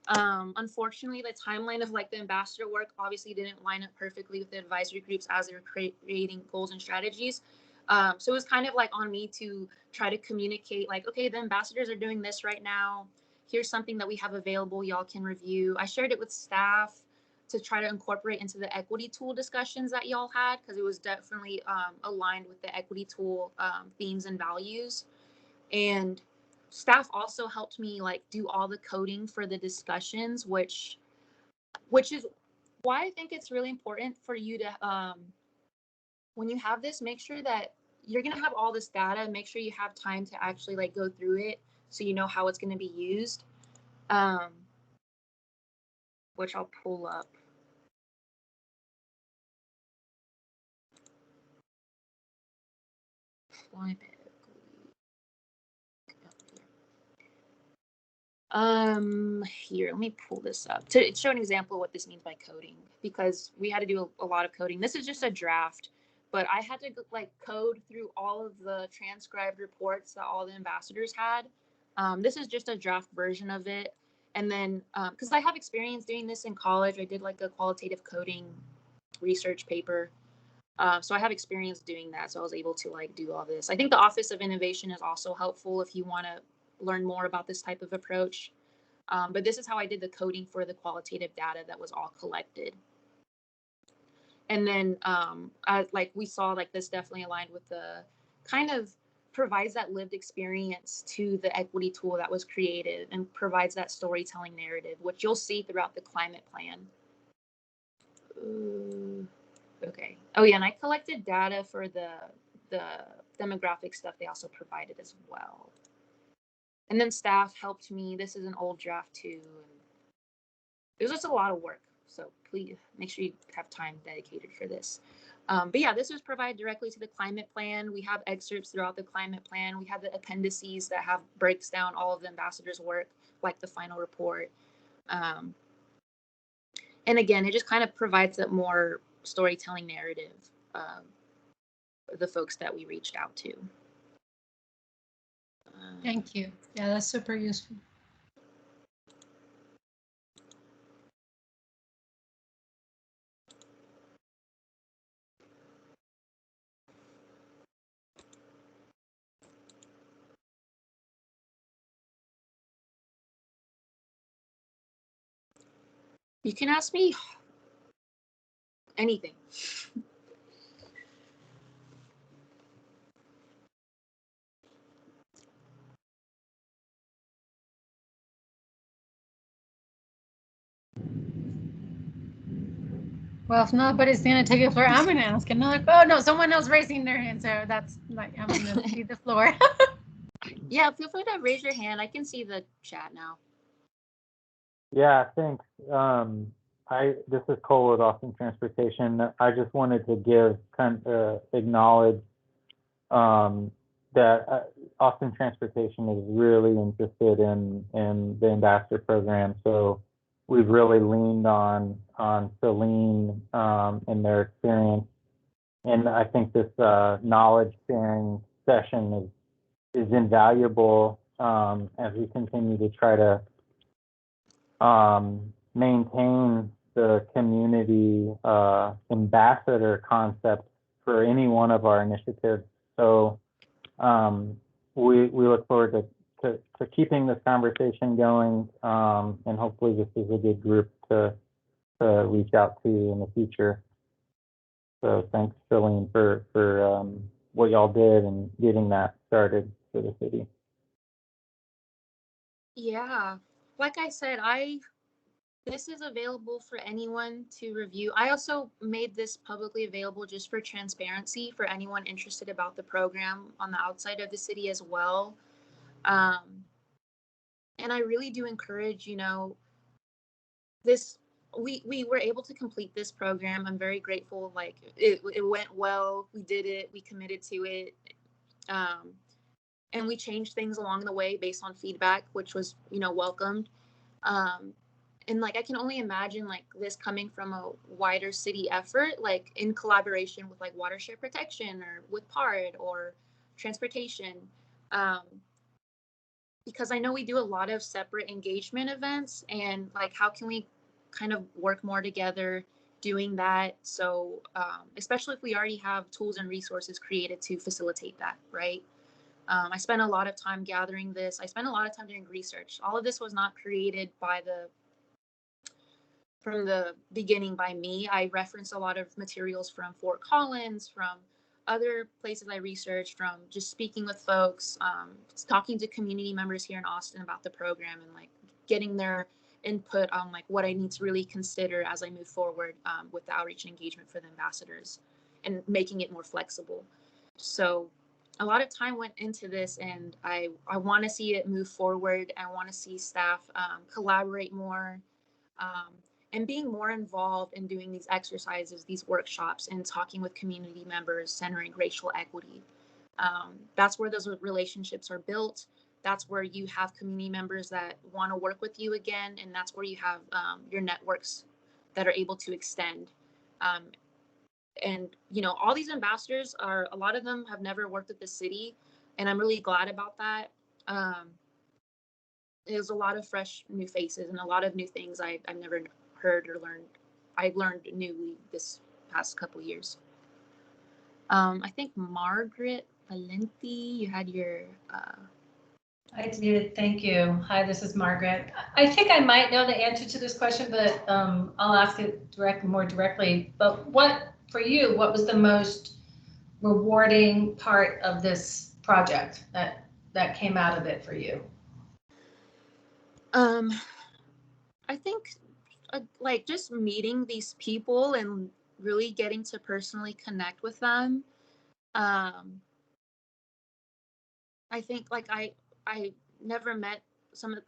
Unfortunately, the timeline of like the ambassador work obviously didn't line up perfectly with the advisory groups as they were creating goals and strategies. So it was kind of like on me to try to communicate like, okay, the ambassadors are doing this right now. Here's something that we have available. Y'all can review. I shared it with staff to try to incorporate into the equity tool discussions that y'all had, because it was definitely aligned with the equity tool themes and values. And staff also helped me like do all the coding for the discussions, which is why I think it's really important for you to when you have this, make sure that you're going to have all this data, make sure you have time to actually like go through it so you know how it's going to be used, which I'll pull up. Here, let me pull this up to show an example of what this means by coding, because we had to do a lot of coding. This is just a draft, but I had to like code through all of the transcribed reports that all the ambassadors had. This is just a draft version of it. And then, because I have experience doing this in college, I did like a qualitative coding research paper. So I have experience doing that. So I was able to like do all this. I think the Office of Innovation is also helpful if you want to learn more about this type of approach. But this is how I did the coding for the qualitative data that was all collected. And then like we saw, like this definitely aligned with the kind of provides that lived experience to the equity tool that was created and provides that storytelling narrative, which you'll see throughout the climate plan. Okay. Oh yeah, and I collected data for the demographic stuff they also provided as well. And then staff helped me. This is an old draft too. It was just a lot of work. So please make sure you have time dedicated for this. But yeah, this was provided directly to the climate plan. We have excerpts throughout the climate plan. We have the appendices that breaks down all of the ambassadors' work, like the final report. And again, it just kind of provides that more storytelling narrative, the folks that we reached out to. Thank you. Yeah, that's super useful. You can ask me anything. Well, if nobody's going to take the floor, I'm going to ask another. Oh, no, someone else raising their hand. So that's like, I'm going to see the floor. Yeah, feel free to raise your hand. I can see the chat now. Yeah, thanks. This is Cole with Austin Transportation. I just wanted to acknowledge that Austin Transportation is really interested in the ambassador program. So we've really leaned on Celine and their experience. And I think this knowledge sharing session is invaluable as we continue to try to maintain the community ambassador concept for any one of our initiatives. So we look forward to keeping this conversation going, and hopefully this is a good group to reach out to in the future. So thanks, Celine, for what y'all did and getting that started for the city. Yeah, like I said, this is available for anyone to review. I also made this publicly available just for transparency for anyone interested about the program on the outside of the city as well. And I really do encourage, this, we were able to complete this program. I'm very grateful. Like it went well. We did it. We committed to it. And we changed things along the way based on feedback, which was, welcomed. And like I can only imagine like this coming from a wider city effort, like in collaboration with like watershed protection or with PARD or transportation, because I know we do a lot of separate engagement events, and like how can we kind of work more together, doing that. So especially if we already have tools and resources created to facilitate that, right? I spent a lot of time gathering this. I spent a lot of time doing research. All of this was not created from the beginning by me. I referenced a lot of materials from Fort Collins, from other places I researched, from just speaking with folks, talking to community members here in Austin about the program, and like getting their input on like what I need to really consider as I move forward with the outreach and engagement for the ambassadors, and making it more flexible. So a lot of time went into this, and I want to see it move forward. I want to see staff collaborate more, and being more involved in doing these exercises, these workshops, and talking with community members, centering racial equity. That's where those relationships are built. That's where you have community members that want to work with you again, and that's where you have your networks that are able to extend. And you know, all these ambassadors are, a lot of them have never worked at the city, and I'm really glad about that. There's a lot of fresh new faces and a lot of new things I've never heard or learned. I learned newly this past couple years. I think Margaret Valenti, you had your I did, thank you. Hi, this is Margaret. I think I might know the answer to this question, but I'll ask it more directly. But for you, what was the most rewarding part of this project that came out of it for you? I think like just meeting these people and really getting to personally connect with them. I think like I never met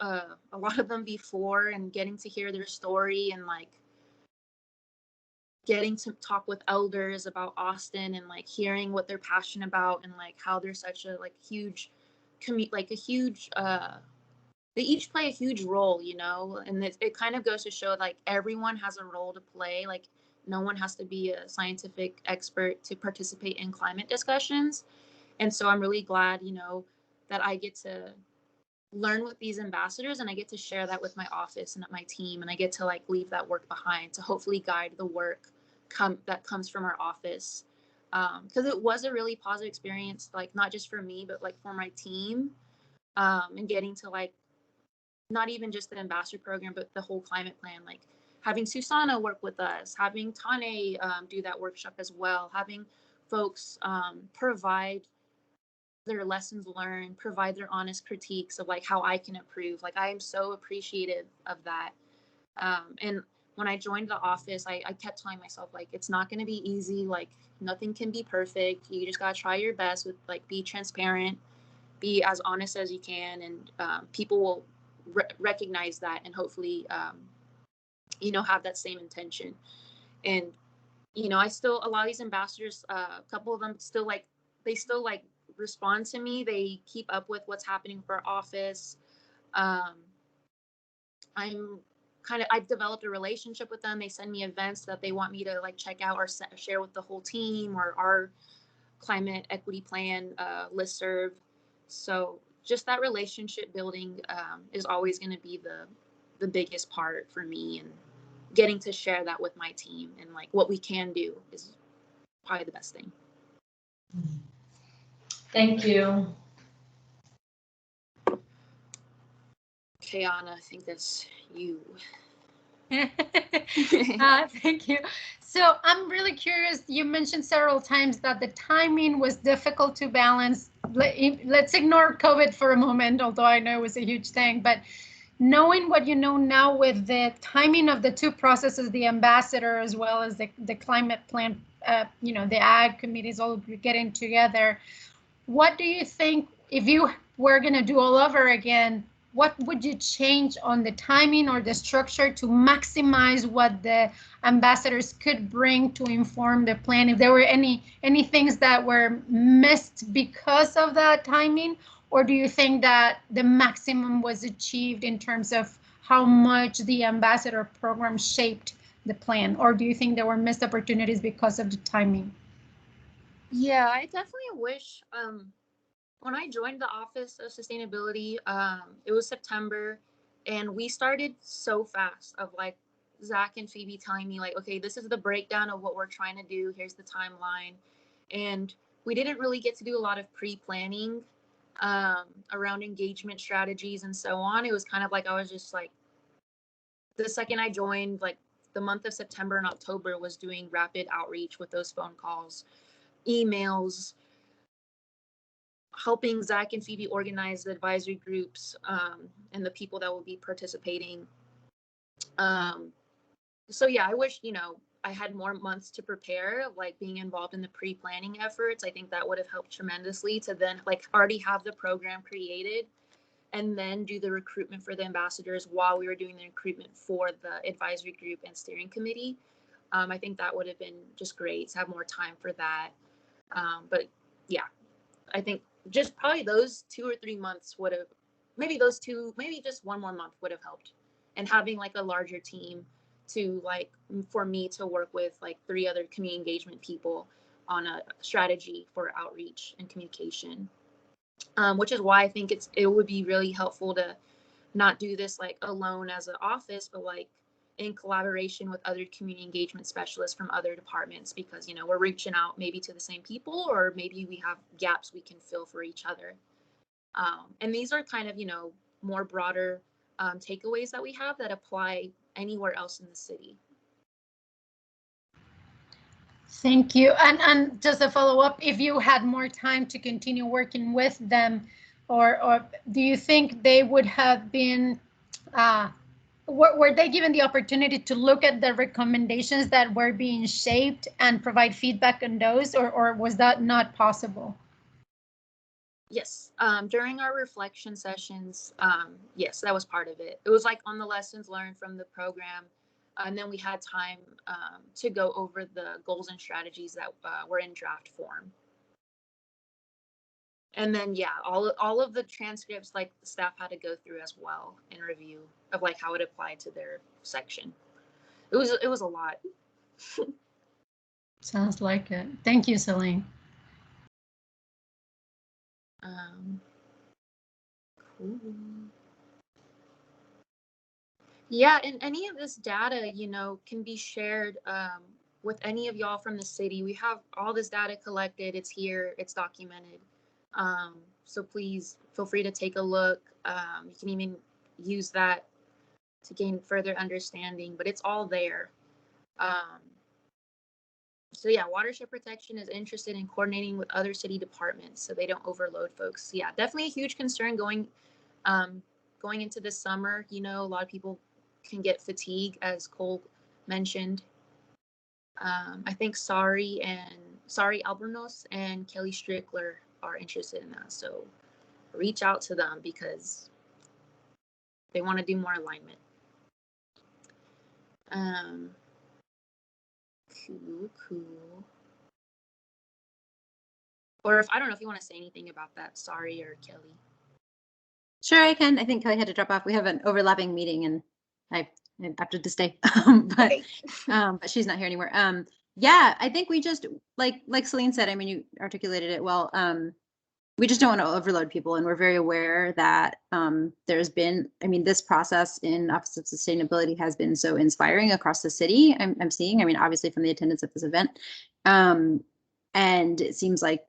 a lot of them before, and getting to hear their story, and like getting to talk with elders about Austin, and like hearing what they're passionate about, and like how they're such a like huge they each play a huge role, you know, and it kind of goes to show like everyone has a role to play. Like no one has to be a scientific expert to participate in climate discussions. And so I'm really glad, you know, that I get to learn with these ambassadors, and I get to share that with my office and my team, and I get to like leave that work behind to hopefully guide the work that comes from our office. Because it was a really positive experience, like not just for me, but like for my team, and getting to like not even just the ambassador program, but the whole climate plan, like having Susana work with us, having Tane do that workshop as well, having folks provide their lessons learned, provide their honest critiques of like how I can improve. Like I am so appreciative of that. And when I joined the office, I kept telling myself like, it's not going to be easy. Like nothing can be perfect. You just got to try your best with like, be transparent, be as honest as you can. And people will recognize that, and hopefully, you know, have that same intention. And, you know, a lot of these ambassadors, a couple of them still like respond to me. They keep up with what's happening for our office. I've developed a relationship with them. They send me events that they want me to like check out or share with the whole team, or our climate equity plan listserv. So just that relationship building is always going to be the biggest part for me, and getting to share that with my team and like what we can do is probably the best thing. Thank you. Okay, Anna, I think that's you. Thank you. So I'm really curious, you mentioned several times that the timing was difficult to balance. Let's ignore COVID for a moment, although I know it was a huge thing, but knowing what you know now with the timing of the two processes, the ambassador as well as the climate plan, you know, the ag committees all getting together, what do you think, if you were going to do all over again, what would you change on the timing or the structure to maximize what the ambassadors could bring to inform the plan? If there were any things that were missed because of that timing, or do you think that the maximum was achieved in terms of how much the ambassador program shaped the plan? Or do you think there were missed opportunities because of the timing? Yeah, I definitely wish, when I joined the Office of Sustainability, it was September, and we started so fast of like Zach and Phoebe telling me like, okay, this is the breakdown of what we're trying to do. Here's the timeline. And we didn't really get to do a lot of pre-planning around engagement strategies and so on. It was kind of like, I was just like, the second I joined, like the month of September and October was doing rapid outreach with those phone calls, emails, helping Zach and Phoebe organize the advisory groups and the people that will be participating. So yeah, I wish, I had more months to prepare, like being involved in the pre-planning efforts. I think that would have helped tremendously to then like already have the program created and then do the recruitment for the ambassadors while we were doing the recruitment for the advisory group and steering committee. I think that would have been just great to have more time for that. But yeah, I think just probably those 2 or 3 months would have, maybe just one more month would have helped. And having like a larger team to like, for me to work with like 3 other community engagement people on a strategy for outreach and communication. Which is why I think it would be really helpful to not do this like alone as an office, but like in collaboration with other community engagement specialists from other departments, because we're reaching out maybe to the same people, or maybe we have gaps we can fill for each other. And these are kind of more broader takeaways that we have that apply anywhere else in the city. Thank you. And just a follow up, if you had more time to continue working with them, or do you think they would have been, were they given the opportunity to look at the recommendations that were being shaped and provide feedback on those, or was that not possible? Yes, during our reflection sessions, yes, that was part of it. It was like on the lessons learned from the program. And then we had time to go over the goals and strategies that were in draft form. And then, yeah, all of the transcripts, like the staff had to go through as well and review of like how it applied to their section. It was a lot. Sounds like it. Thank you, Celine. Cool. Yeah, and any of this data, can be shared with any of y'all from the city. We have all this data collected. It's here. It's documented. So please feel free to take a look. You can even use that to gain further understanding, but it's all there. So yeah, Watershed Protection is interested in coordinating with other city departments so they don't overload folks. Yeah, definitely a huge concern going into this summer. A lot of people can get fatigue, as Cole mentioned. I think Sari Albornoz and Kelly Strickler are interested in that. So reach out to them because they want to do more alignment. Cool. Or I don't know if you want to say anything about that, Sari or Kelly. Sure, I can. I think Kelly had to drop off. We have an overlapping meeting, and I have to stay, but she's not here anymore. Yeah, I think we just like Celine said. I mean, you articulated it well. We just don't want to overload people, and we're very aware that there's been. I mean, this process in Office of Sustainability has been so inspiring across the city. I'm seeing. I mean, obviously from the attendance at this event, and it seems like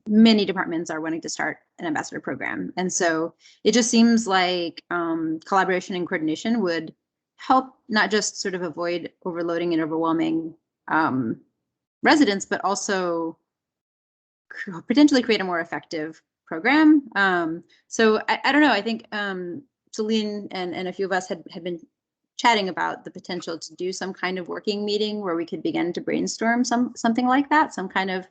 many departments are wanting to start an ambassador program. And so it just seems like collaboration and coordination would help not just sort of avoid overloading and overwhelming residents, but also potentially create a more effective program. So I don't know, I think Celine and a few of us had been chatting about the potential to do some kind of working meeting where we could begin to brainstorm something like that, some kind of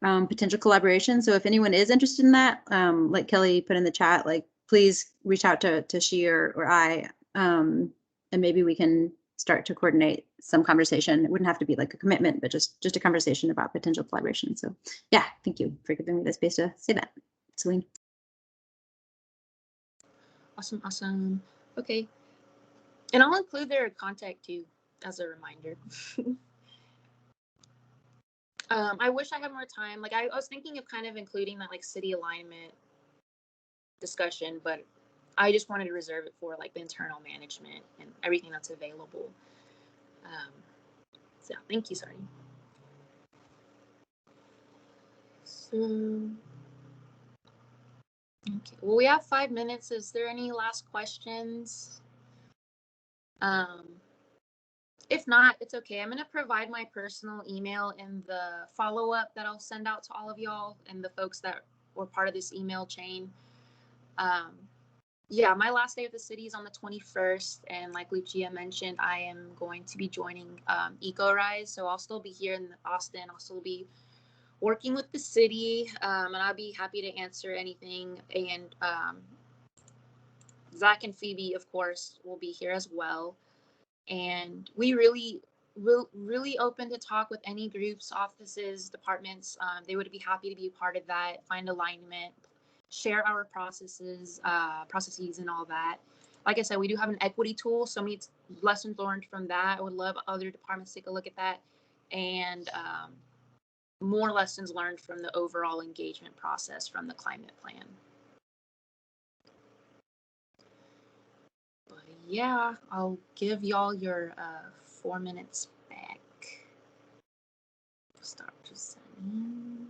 potential collaboration. So if anyone is interested in that, like Kelly put in the chat, like please reach out to she or I, and maybe we can start to coordinate some conversation. It wouldn't have to be like a commitment, but just a conversation about potential collaboration. So yeah, thank you for giving me the space to say that, Celine. Awesome. Okay. And I'll include their contact too, as a reminder. I wish I had more time. Like I was thinking of kind of including that like city alignment discussion, but I just wanted to reserve it for like the internal management and everything that's available. So thank you, sorry. So, okay, well, we have 5 minutes. Is there any last questions? If not, it's okay. I'm going to provide my personal email in the follow-up that I'll send out to all of y'all and the folks that were part of this email chain. Yeah, my last day of the city is on the 21st, and like Lucia mentioned, I am going to be joining EcoRise, so I'll still be here in Austin. I'll still be working with the city, and I'll be happy to answer anything. And Zach and Phoebe, of course, will be here as well. And we really open to talk with any groups, offices, departments. They would be happy to be a part of that, find alignment, share our processes and all that. Like I said, we do have an equity tool, so many lessons learned from that. I would love other departments to take a look at that, and more lessons learned from the overall engagement process from the climate plan. But yeah, I'll give y'all your 4 minutes back. Start presenting.